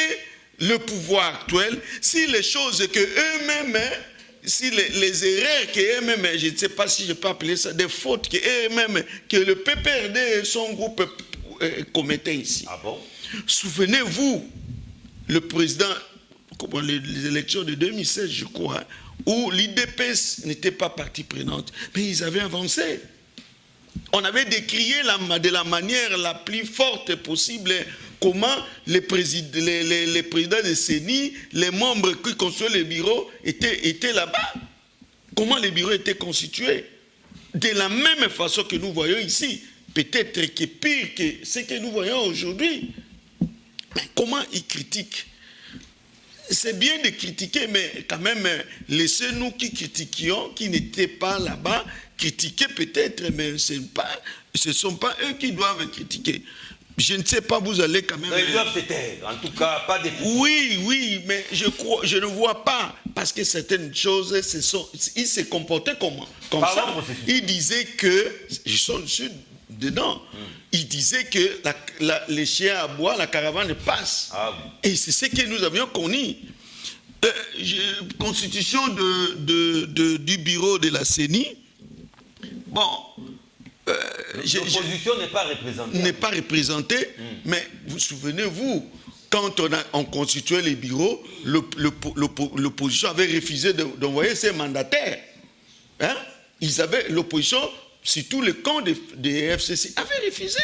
le pouvoir actuel si les choses que eux-mêmes, si les erreurs qu'eux-mêmes, je ne sais pas si je peux appeler ça des fautes qu'eux-mêmes, que le PPRD et son groupe commettaient ici.
Ah bon?
Souvenez-vous, le président, les élections de 2016, je crois, où l'IDPS n'était pas partie prenante, mais ils avaient avancé. On avait décrié de la manière la plus forte possible comment les présidents de CENI, les membres qui construisaient les bureaux étaient là-bas. Comment les bureaux étaient constitués. De la même façon que nous voyons ici. Peut-être que pire que ce que nous voyons aujourd'hui. Mais comment ils critiquent? C'est bien de critiquer, mais quand même, laissez-nous qui critiquions, qui n'étaient pas là-bas, critiquer peut-être, mais ce ne sont pas eux qui doivent critiquer. Je ne sais pas, vous allez quand même...
Ils doivent se taire, en tout cas, pas des...
Oui, mais je ne vois pas, parce que certaines choses, ils se comportaient comme ça. Ils disaient que, je suis dedans, ils disaient que les chiens à bois, la caravane passe. Ah oui. Et c'est ce que nous avions connu. Constitution du bureau de la CENI, bon...
L'opposition n'est pas représentée.
N'est pas représentée, mais vous souvenez-vous, quand on constituait les bureaux, l'opposition avait refusé d'envoyer ses mandataires. Hein? L'opposition, surtout le camp des FCC, avait refusé.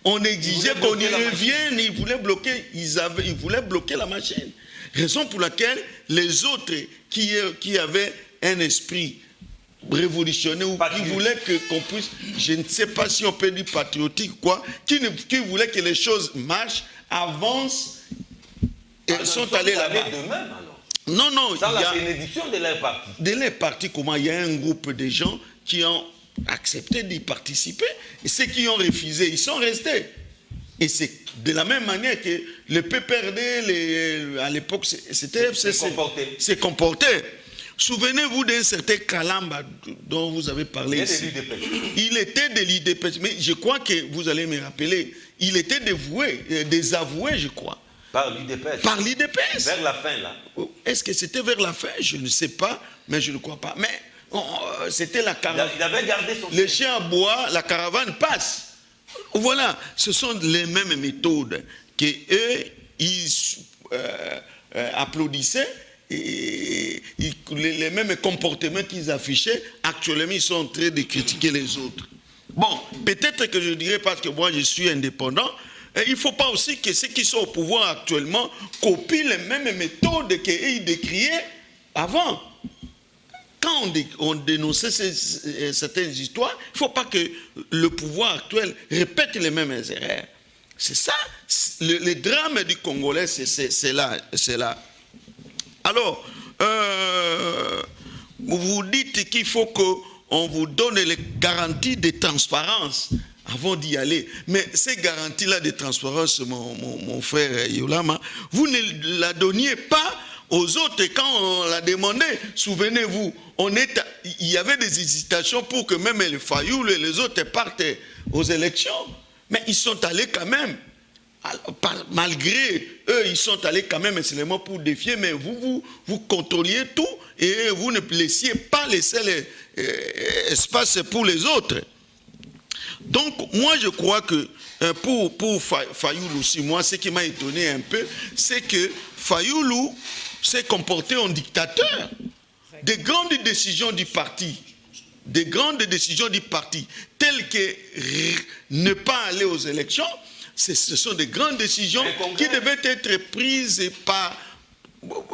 On exigeait qu'on y revienne, ils voulaient bloquer la machine. Raison pour laquelle les autres qui avaient un esprit révolutionnaire ou qui voulaient qu'on puisse, je ne sais pas si on peut dire patriotique ou quoi, qui voulaient que les choses marchent, avancent et sont allés là-bas. Non,
sans la bénédiction de leur parti.
De leur parti, comment il y a un groupe de gens qui ont accepté d'y participer et ceux qui ont refusé, ils sont restés. Et c'est de la même manière que le PPRD, à l'époque, c'était FCC, s'est comporté. Souvenez-vous d'un certain Kalamba dont vous avez parlé ici. Il était de l'IDPS, mais je crois que vous allez me rappeler, il était désavoué, je crois.
Par l'IDPS.
Par l'IDPS.
Vers la fin, là.
Est-ce que c'était vers la fin? Je ne sais pas, mais je ne crois pas. Mais c'était la caravane.
Il avait gardé son...
Les chiens à bois, la caravane passe. Voilà, ce sont les mêmes méthodes que eux, applaudissaient, et les mêmes comportements qu'ils affichaient, actuellement, ils sont en train de critiquer les autres. Bon, peut-être que je dirais, parce que moi, je suis indépendant, il ne faut pas aussi que ceux qui sont au pouvoir actuellement copient les mêmes méthodes qu'ils décriaient avant. Quand on dénonçait certaines histoires, il ne faut pas que le pouvoir actuel répète les mêmes erreurs. C'est ça, le drame du Congolais, c'est là. Alors, vous dites qu'il faut qu'on vous donne les garanties de transparence avant d'y aller. Mais ces garanties-là de transparence, mon frère Yolama, vous ne la donniez pas aux autres quand on l'a demandé. Souvenez-vous, il y avait des hésitations pour que même les Fayoulou et les autres partent aux élections. Mais ils sont allés quand même. Malgré eux, ils sont allés quand même seulement pour défier, mais vous contrôliez tout et vous ne laissiez pas laisser l'espace pour les autres. Donc, moi, je crois que pour Fayoulou aussi, moi, ce qui m'a étonné un peu, c'est que Fayoulou s'est comporté en dictateur. Des grandes décisions du parti, telles que ne pas aller aux élections, ce sont des grandes décisions qui devaient être prises par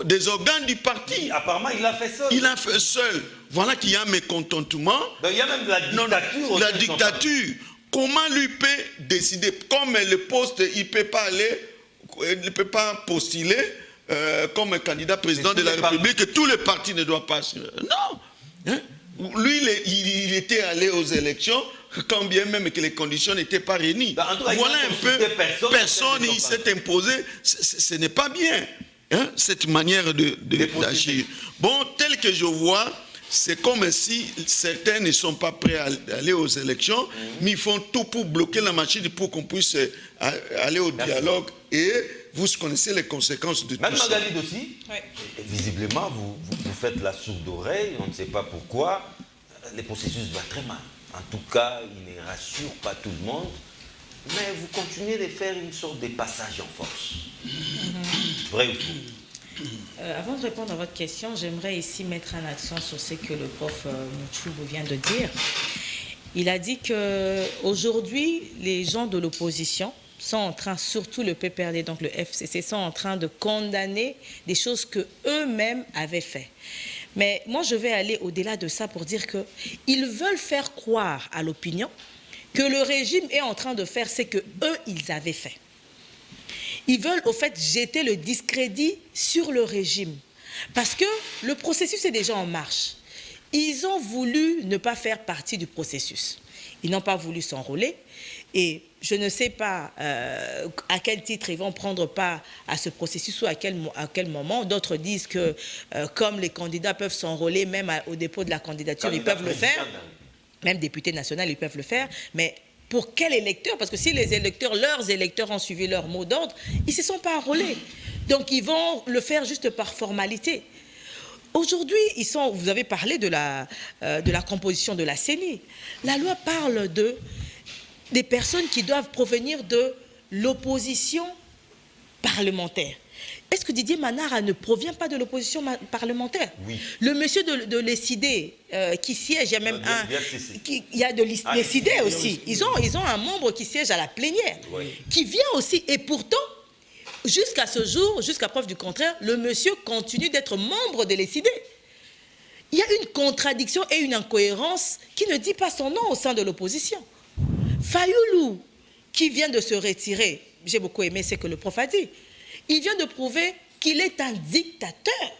des organes du parti.
Apparemment, il l'a fait seul.
Il l'a fait seul. Voilà qu'il y a un mécontentement.
Il y a même la dictature.
La dictature. Comment lui peut décider? Comme le poste, il ne peut pas postuler comme candidat président de la République, que tous les partis ne doivent pas... Non. Hein? Lui, il était allé aux élections, quand bien même que les conditions n'étaient pas réunies. Voilà un peu, personne il s'est imposé. Ce n'est pas bien, hein, cette manière d'agir. Bon, tel que je vois, c'est comme si certains ne sont pas prêts à aller aux élections, mais ils font tout pour bloquer la machine pour qu'on puisse aller au dialogue. Et vous connaissez les conséquences de tout ça.
Même Magalide aussi, oui. Visiblement, vous faites la sourde oreille, on ne sait pas pourquoi. Le processus va très mal. En tout cas, il ne rassure pas tout le monde. Mais vous continuez de faire une sorte de passage en force. Vrai ou faux?
Avant de répondre à votre question, j'aimerais ici mettre un accent sur ce que le prof Mouchoubou vient de dire. Il a dit qu'aujourd'hui, les gens de l'opposition sont en train, surtout le PPRD, donc le FCC, sont en train de condamner des choses qu'eux-mêmes avaient fait. Mais moi, je vais aller au-delà de ça pour dire qu'ils veulent faire croire à l'opinion que le régime est en train de faire ce qu'eux, ils avaient fait. Ils veulent, au fait, jeter le discrédit sur le régime. Parce que le processus est déjà en marche. Ils ont voulu ne pas faire partie du processus. Ils n'ont pas voulu s'enrôler. Et je ne sais pas à quel titre ils vont prendre part à ce processus ou à quel moment. D'autres disent que comme les candidats peuvent s'enrôler même au dépôt de la candidature, ils peuvent le faire. Même députés nationaux, ils peuvent le faire. Mais pour quel électeur? Parce que si leurs électeurs ont suivi leur mot d'ordre, ils ne se sont pas enrôlés. Donc ils vont le faire juste par formalité. Aujourd'hui, vous avez parlé de la composition de la CENI. La loi parle des personnes qui doivent provenir de l'opposition parlementaire. Est-ce que Didier Manara ne provient pas de l'opposition parlementaire? Oui. Le monsieur de l'ECID qui siège, il y a même il y a de l'ECID aussi. Ils ont un membre qui siège à la plénière, oui, qui vient aussi. Et pourtant, jusqu'à ce jour, jusqu'à preuve du contraire, le monsieur continue d'être membre de l'ECID. Il y a une contradiction et une incohérence qui ne dit pas son nom au sein de l'opposition. Fayoulou, qui vient de se retirer, j'ai beaucoup aimé ce que le prof a dit, il vient de prouver qu'il est un dictateur.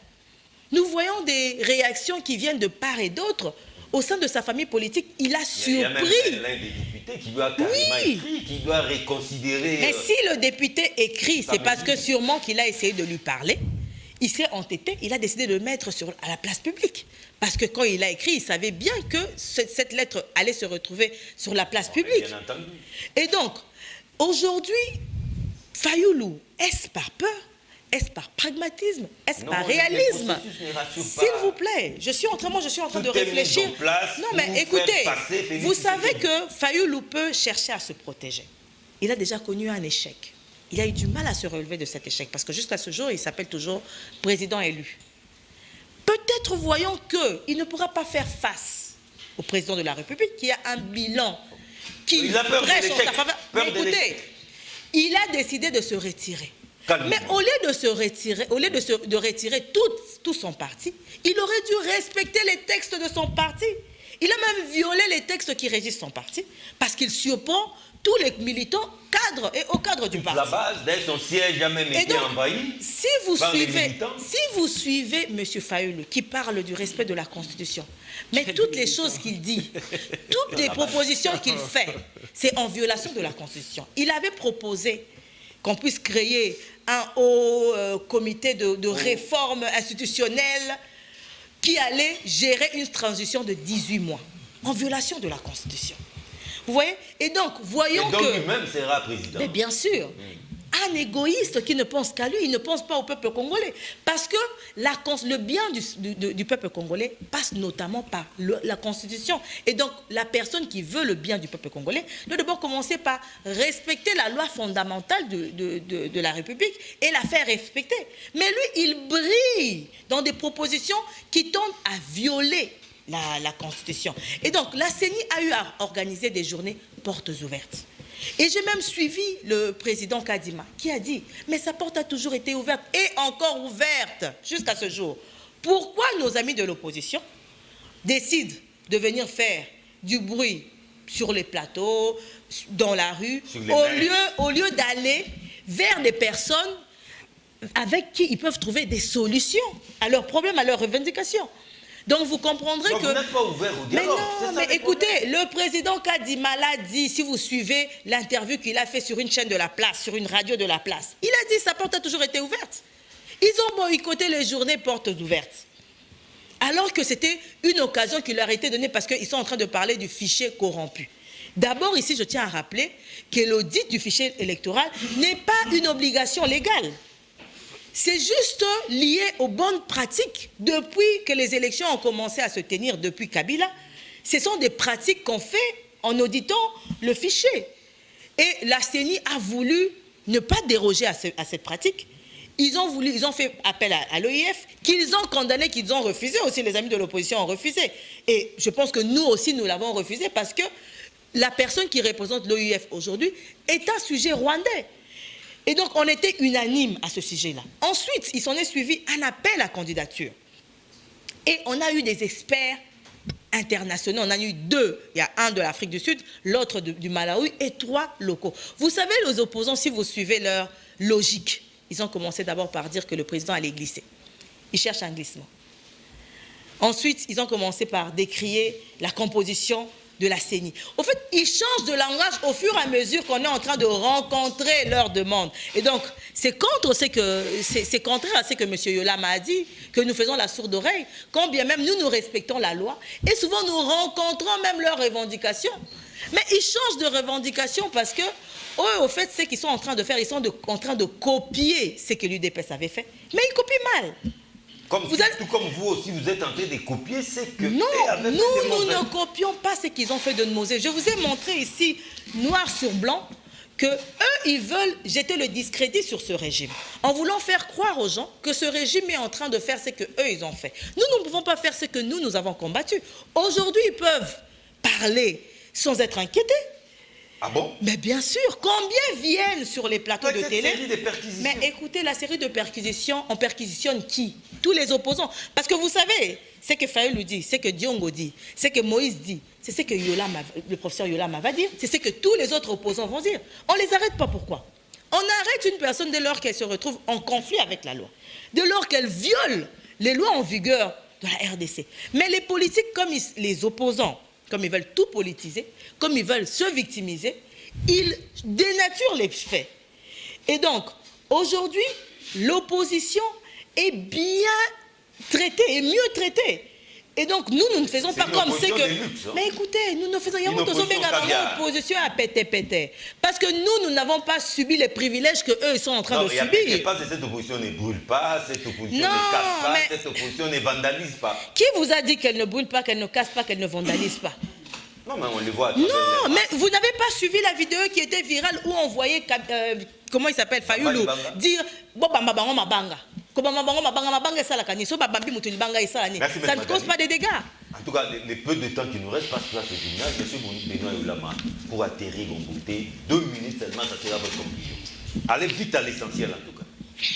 Nous voyons des réactions qui viennent de part et d'autre. Au sein de sa famille politique, il a surpris. Il y a même
l'un des députés qui doit carrément écrire, qui doit reconsidérer...
Mais si le député écrit, c'est parce que sûrement qu'il a essayé de lui parler. Il s'est entêté, il a décidé de le mettre à la place publique. Parce que quand il a écrit, il savait bien que cette lettre allait se retrouver sur la place publique.
Bien entendu.
Et donc, aujourd'hui, Fayoulou, est-ce par peur? Est-ce par pragmatisme? Est-ce par réalisme? S'il vous plaît, je suis en train de réfléchir. Non, mais écoutez, vous savez que Fayoulou peut chercher à se protéger. Il a déjà connu un échec. il a eu du mal à se relever de cet échec parce que jusqu'à ce jour, il s'appelle toujours président élu. Peut-être voyant qu'il ne pourra pas faire face au président de la République qui a un bilan qui prêche en sa faveur. Mais écoutez, il a décidé de se retirer. Mais au lieu de se retirer, au lieu de retirer tout son parti, il aurait dû respecter les textes de son parti. Il a même violé les textes qui régissent son parti parce qu'il surprend tous les militants cadres et au cadre du parti.
La base son siège a même été envahi.
Si vous suivez M. Fayoulou qui parle du respect de la Constitution, mais toutes les choses qu'il dit, toutes les propositions qu'il fait, c'est en violation de la Constitution. Il avait proposé qu'on puisse créer un haut comité de réforme institutionnelle qui allait gérer une transition de 18 mois, en violation de la Constitution. Vous voyez? Et donc, voyons que...
donc lui-même sera président.
Mais bien sûr. Un égoïste qui ne pense qu'à lui, il ne pense pas au peuple congolais. Parce que le bien du peuple congolais passe notamment par la Constitution. Et donc, la personne qui veut le bien du peuple congolais doit d'abord commencer par respecter la loi fondamentale de la République et la faire respecter. Mais lui, il brille dans des propositions qui tendent à violer la Constitution. Et donc, la CENI a eu à organiser des journées portes ouvertes. Et j'ai même suivi le président Kadima qui a dit « Mais sa porte a toujours été ouverte et encore ouverte jusqu'à ce jour. Pourquoi nos amis de l'opposition décident de venir faire du bruit sur les plateaux, dans la rue, au lieu d'aller vers des personnes avec qui ils peuvent trouver des solutions à leurs problèmes, à leurs revendications ?» Donc vous comprendrez que...
Vous n'êtes pas ouvert au dialogue.
Mais non, mais écoutez, le président Kadima l'a dit, si vous suivez l'interview qu'il a fait sur une chaîne de la place, sur une radio de la place, il a dit sa porte a toujours été ouverte. Ils ont boycotté les journées portes ouvertes. Alors que c'était une occasion qui leur a été donnée parce qu'ils sont en train de parler du fichier corrompu. D'abord, ici, je tiens à rappeler que l'audit du fichier électoral n'est pas une obligation légale. C'est juste lié aux bonnes pratiques. Depuis que les élections ont commencé à se tenir depuis Kabila, ce sont des pratiques qu'on fait en auditant le fichier. Et la CENI a voulu ne pas déroger à cette pratique. Ils ont fait appel à l'OIF, qu'ils ont condamné, qu'ils ont refusé. Aussi, les amis de l'opposition ont refusé. Et je pense que nous aussi, nous l'avons refusé parce que la personne qui représente l'OIF aujourd'hui est un sujet rwandais. Et donc, on était unanime à ce sujet-là. Ensuite, il s'en est suivi un appel à candidature. Et on a eu des experts internationaux. On en a eu 2. Il y a un de l'Afrique du Sud, l'autre du Malawi et 3 locaux. Vous savez, les opposants, si vous suivez leur logique, ils ont commencé d'abord par dire que le président allait glisser. Ils cherchent un glissement. Ensuite, ils ont commencé par décrier la composition de la CENI. Au fait, ils changent de langage au fur et à mesure qu'on est en train de rencontrer leurs demandes. Et donc, c'est contraire à ce que M. Yolama a dit, que nous faisons la sourde oreille, quand bien même nous respectons la loi, et souvent nous rencontrons même leurs revendications. Mais ils changent de revendications parce que, eux, au fait, ce qu'ils sont en train de faire, ils sont en train de copier ce que l'UDPS avait fait. Mais ils copient mal.
Tout comme vous aussi, vous êtes en train de copier ce que...
Non, nous ne copions pas ce qu'ils ont fait de Mosée. Je vous ai montré ici, noir sur blanc, que eux, ils veulent jeter le discrédit sur ce régime, en voulant faire croire aux gens que ce régime est en train de faire ce que eux ils ont fait. Nous ne pouvons pas faire ce que nous avons combattu. Aujourd'hui, ils peuvent parler sans être inquiétés.
Ah bon?
Mais bien sûr, combien viennent sur les plateaux de télé?
Série de perquisitions.
Mais écoutez, la série de perquisitions, on perquisitionne qui? Tous les opposants. Parce que vous savez, c'est que Fayoulou dit, c'est que Diongo dit, c'est que Moïse dit, c'est ce que le professeur Yolama va dire, c'est ce que tous les autres opposants vont dire. On ne les arrête pas, pourquoi? On arrête une personne dès lors qu'elle se retrouve en conflit avec la loi, dès lors qu'elle viole les lois en vigueur de la RDC. Mais les politiques, comme les opposants, comme ils veulent tout politiser, comme ils veulent se victimiser, ils dénaturent les faits. Et donc, aujourd'hui, l'opposition est bien traitée et mieux traitée. Et donc, nous ne faisons pas comme c'est que...
Luxe, hein.
Mais écoutez, nous ne faisons rien.
Une
opposition à péter. Parce que nous n'avons pas subi les privilèges qu'eux sont en train de subir.
Pas cette opposition ne brûle pas, cette opposition ne casse pas, cette opposition ne vandalise pas.
Qui vous a dit qu'elle ne brûle pas, qu'elle ne casse pas, qu'elle ne vandalise pas?
Non, mais on le voit.
Non, mais vous n'avez pas suivi la vidéo qui était virale où on voyait comment il s'appelle, Fayoulou, dire bon bamba bango mabanga. Ça ne cause pas de dégâts.
En tout cas, les peu de temps qui nous reste, parce que là, c'est final, M. Benoît Youlama, pour atterrir en beauté, 2 minutes seulement, ça sera votre conclusion. Allez vite à l'essentiel, en tout cas.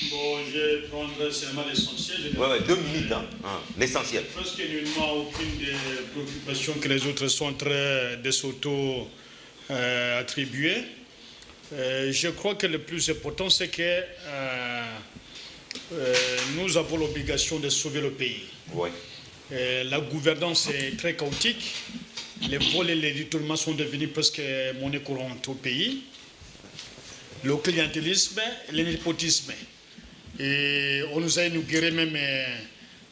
Bon, je prendrai seulement l'essentiel.
Oui, 2 minutes, l'essentiel.
Parce qu'il n'y a aucune des préoccupations que les autres sont en train de s'auto-attribuer. Je crois que le plus important, c'est que nous avons l'obligation de sauver le pays.
Oui.
La gouvernance est très chaotique. Les vols et les détournements sont devenus presque monnaie courante au pays. Le clientélisme, le népotisme. Et on nous a inauguré même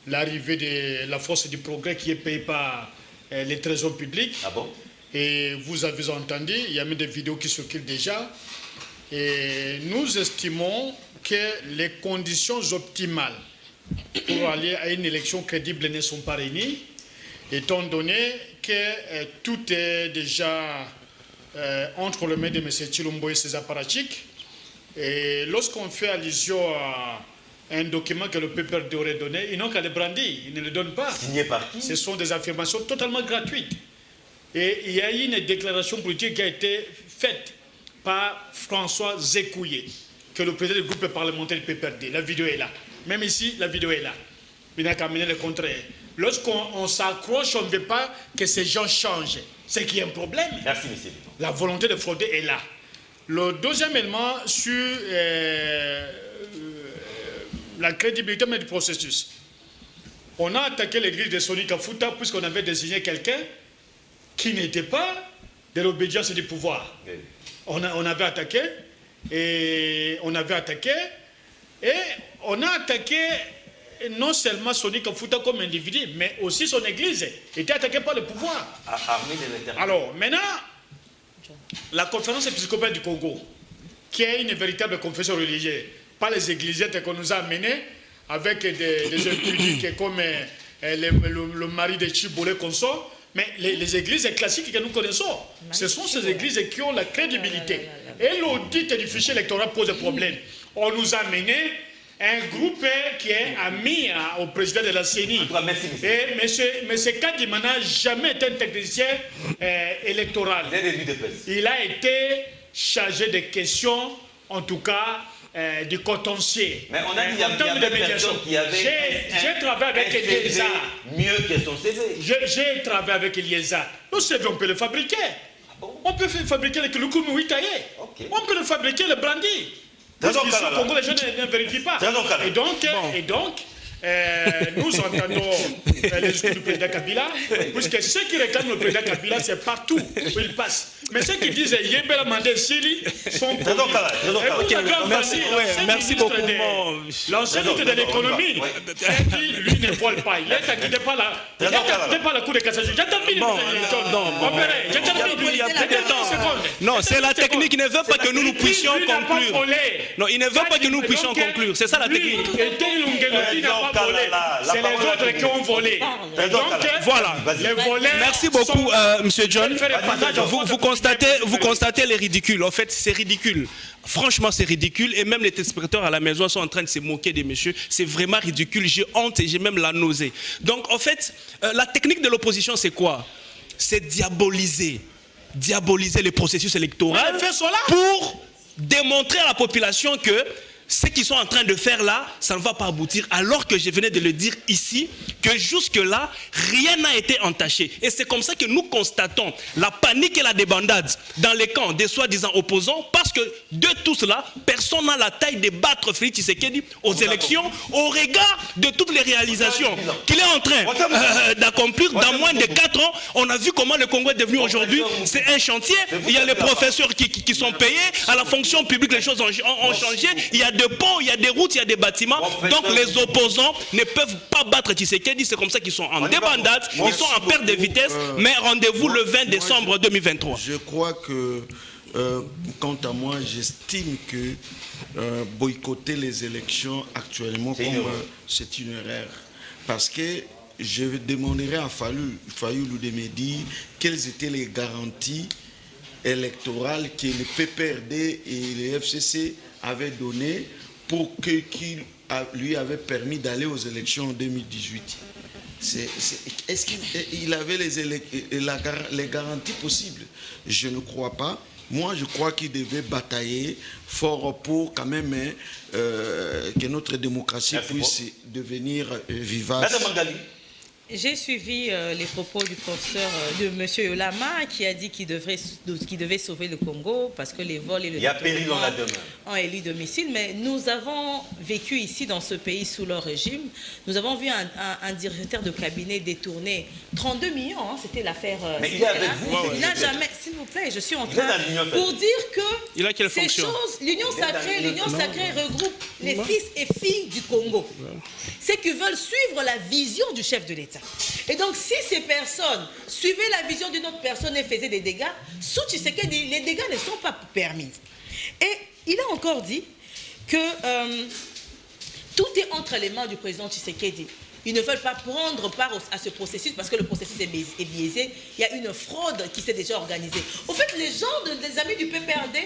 l'arrivée de la force du progrès qui est payée par les trésors publics.
Ah bon? Et
vous avez entendu, il y a même des vidéos qui circulent déjà. Et nous estimons que les conditions optimales pour aller à une élection crédible ne sont pas réunies, étant donné que tout est déjà entre les mains de M. Chilombo et ses apparatchiks. Et lorsqu'on fait allusion à un document que le PPRD aurait donné, ils n'ont qu'à le brandir, ils ne le donnent pas.
Signé par qui?
Ce sont des affirmations totalement gratuites. Et il y a eu une déclaration politique qui a été faite par François Zekouye, que le président du groupe parlementaire du PPRD. La vidéo est là. Même ici, la vidéo est là. Il n'a qu'à amener le contraire. Lorsqu'on s'accroche, on ne veut pas que ces gens changent. C'est qu'il y a un problème.
Merci, monsieur.
La volonté de frauder est là. Le deuxième élément sur la crédibilité du processus. On a attaqué l'église de Soni Kafuta puisqu'on avait désigné quelqu'un qui n'était pas de l'obédience et du pouvoir. Oui. On avait attaqué et on a attaqué non seulement Soni Kafuta comme individu, mais aussi son église était attaquée par le pouvoir. Alors maintenant, la conférence épiscopale du Congo, qui est une véritable confession religieuse, pas les églisettes qu'on nous a amenées avec des impudiques comme le mari de Chibolé consort, mais les églises classiques que nous connaissons, ce sont ces églises qui ont la crédibilité. Et l'audit du fichier électoral pose problème. On nous a amené un groupe qui est ami au président de la CENI. Et M. Kadima n'a jamais été un technicien électoral. Il a été chargé de questions, en tout cas, du contentieux.
Mais on a dit qu'il y avait des personnes qui avaient
j'ai travaillé avec Elieza.
Mieux que son CV.
J'ai travaillé avec Elieza. Nous savons, on peut le fabriquer. Ah bon? On peut fabriquer le Kouloukoumou taillé. Okay. On peut le fabriquer, le brandy. Parce qu'ici au Congo, les gens ne vérifient pas. Et donc, nous entendons les discours du président Kabila, puisque ceux qui réclament le président Kabila, c'est partout où il passe. Mais ceux qui disent Yébela Mandé Sili sont
merci beaucoup.
L'ancien ministre de l'économie, lui ne vole pas. Il est acquitté par la Cour de cassation.
Non, c'est la technique. Il ne veut pas que nous puissions conclure. Non, il ne veut pas que nous puissions conclure. C'est ça la technique.
C'est les autres qui ont volé. Donc,
voilà. Merci beaucoup, M. John. Vous constatez les ridicules. En fait, c'est ridicule. Franchement, c'est ridicule. Et même les téléspectateurs à la maison sont en train de se moquer des messieurs. C'est vraiment ridicule. J'ai honte et j'ai même la nausée. Donc, en fait, la technique de l'opposition, c'est quoi? C'est diaboliser les processus électoraux pour démontrer à la population que ce qu'ils sont en train de faire là, ça ne va pas aboutir. Alors que je venais de le dire ici, que jusque-là, rien n'a été entaché. Et c'est comme ça que nous constatons la panique et la débandade dans les camps des soi-disant opposants, parce que de tout cela, personne n'a la taille de battre Félix Tshisekedi aux élections, au regard de toutes les réalisations qu'il est en train d'accomplir. Dans moins de 4 ans, on a vu comment le Congo est devenu aujourd'hui. C'est un chantier. Il y a les professeurs qui sont payés. À la fonction publique, les choses ont changé. Il y a des ponts, il y a des routes, il y a des bâtiments. Donc les opposants ne peuvent pas battre Tshisekedi. C'est comme ça qu'ils sont en débandade, ils sont en perte de vitesse. Mais rendez-vous le 20 décembre 2023.
Je crois que, quant à moi, j'estime que boycotter les élections actuellement, c'est une erreur. Parce que je demanderai à Fayoulou de me dire quelles étaient les garanties électorales que le PPRD et le FCC avait donné qu'il lui avait permis d'aller aux élections en 2018. Est-ce qu'il avait les garanties possibles? Je ne crois pas. Moi, je crois qu'il devait batailler fort pour quand même que notre démocratie puisse devenir vivace.
Madame Mangali.
J'ai suivi les propos du professeur de M. Yolama qui a dit qu'il devait sauver le Congo parce que les vols et le détournement ont élu domicile. Mais nous avons vécu ici dans ce pays sous leur régime. Nous avons vu un directeur de cabinet détourner 32 millions. Hein, c'était l'affaire.
Mais il est avec vous.
Il n'a jamais, s'il vous plaît, je suis en train pour dire que ces choses, l'Union sacrée regroupe les fils et filles du Congo. C'est qu'ils veulent suivre la vision du chef de l'État. Et donc, si ces personnes suivaient la vision d'une autre personne et faisaient des dégâts, sous Tshisekedi, les dégâts ne sont pas permis. Et il a encore dit que tout est entre les mains du président Tshisekedi. Ils ne veulent pas prendre part à ce processus parce que le processus est biaisé. Il y a une fraude qui s'est déjà organisée. Au fait, les gens, les amis du PPRD,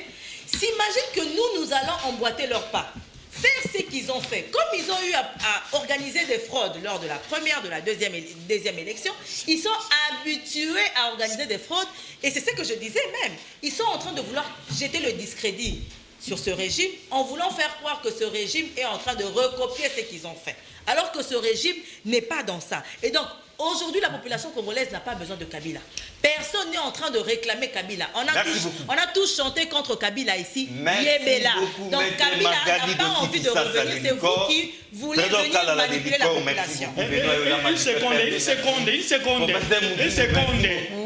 s'imaginent que nous allons emboîter leur pas. Faire ce qu'ils ont fait. Comme ils ont eu à organiser des fraudes lors de la première, de la deuxième élection, ils sont habitués à organiser des fraudes. Et c'est ce que je disais même. Ils sont en train de vouloir jeter le discrédit sur ce régime en voulant faire croire que ce régime est en train de recopier ce qu'ils ont fait. Alors que ce régime n'est pas dans ça. Et donc, aujourd'hui, la population congolaise n'a pas besoin de Kabila. Personne n'est en train de réclamer Kabila. On a tous chanté contre Kabila ici. Yébela. Donc Kabila n'a pas envie de revenir. C'est vous qui voulez venir manipuler la population.
Une seconde.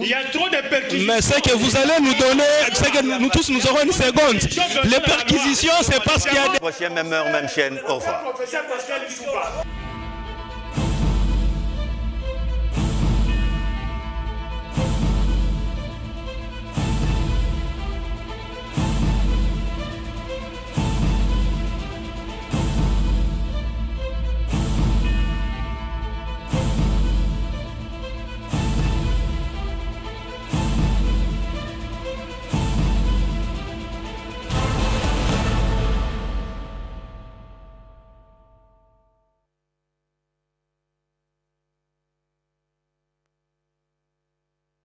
Il y a trop de perquisitions.
Mais c'est que vous allez nous donner, c'est que nous tous nous aurons une seconde. Les perquisitions, c'est parce qu'il y a des...
Prochaine même heure, même chaîne. Au revoir.
Professeur Pascal Issouba.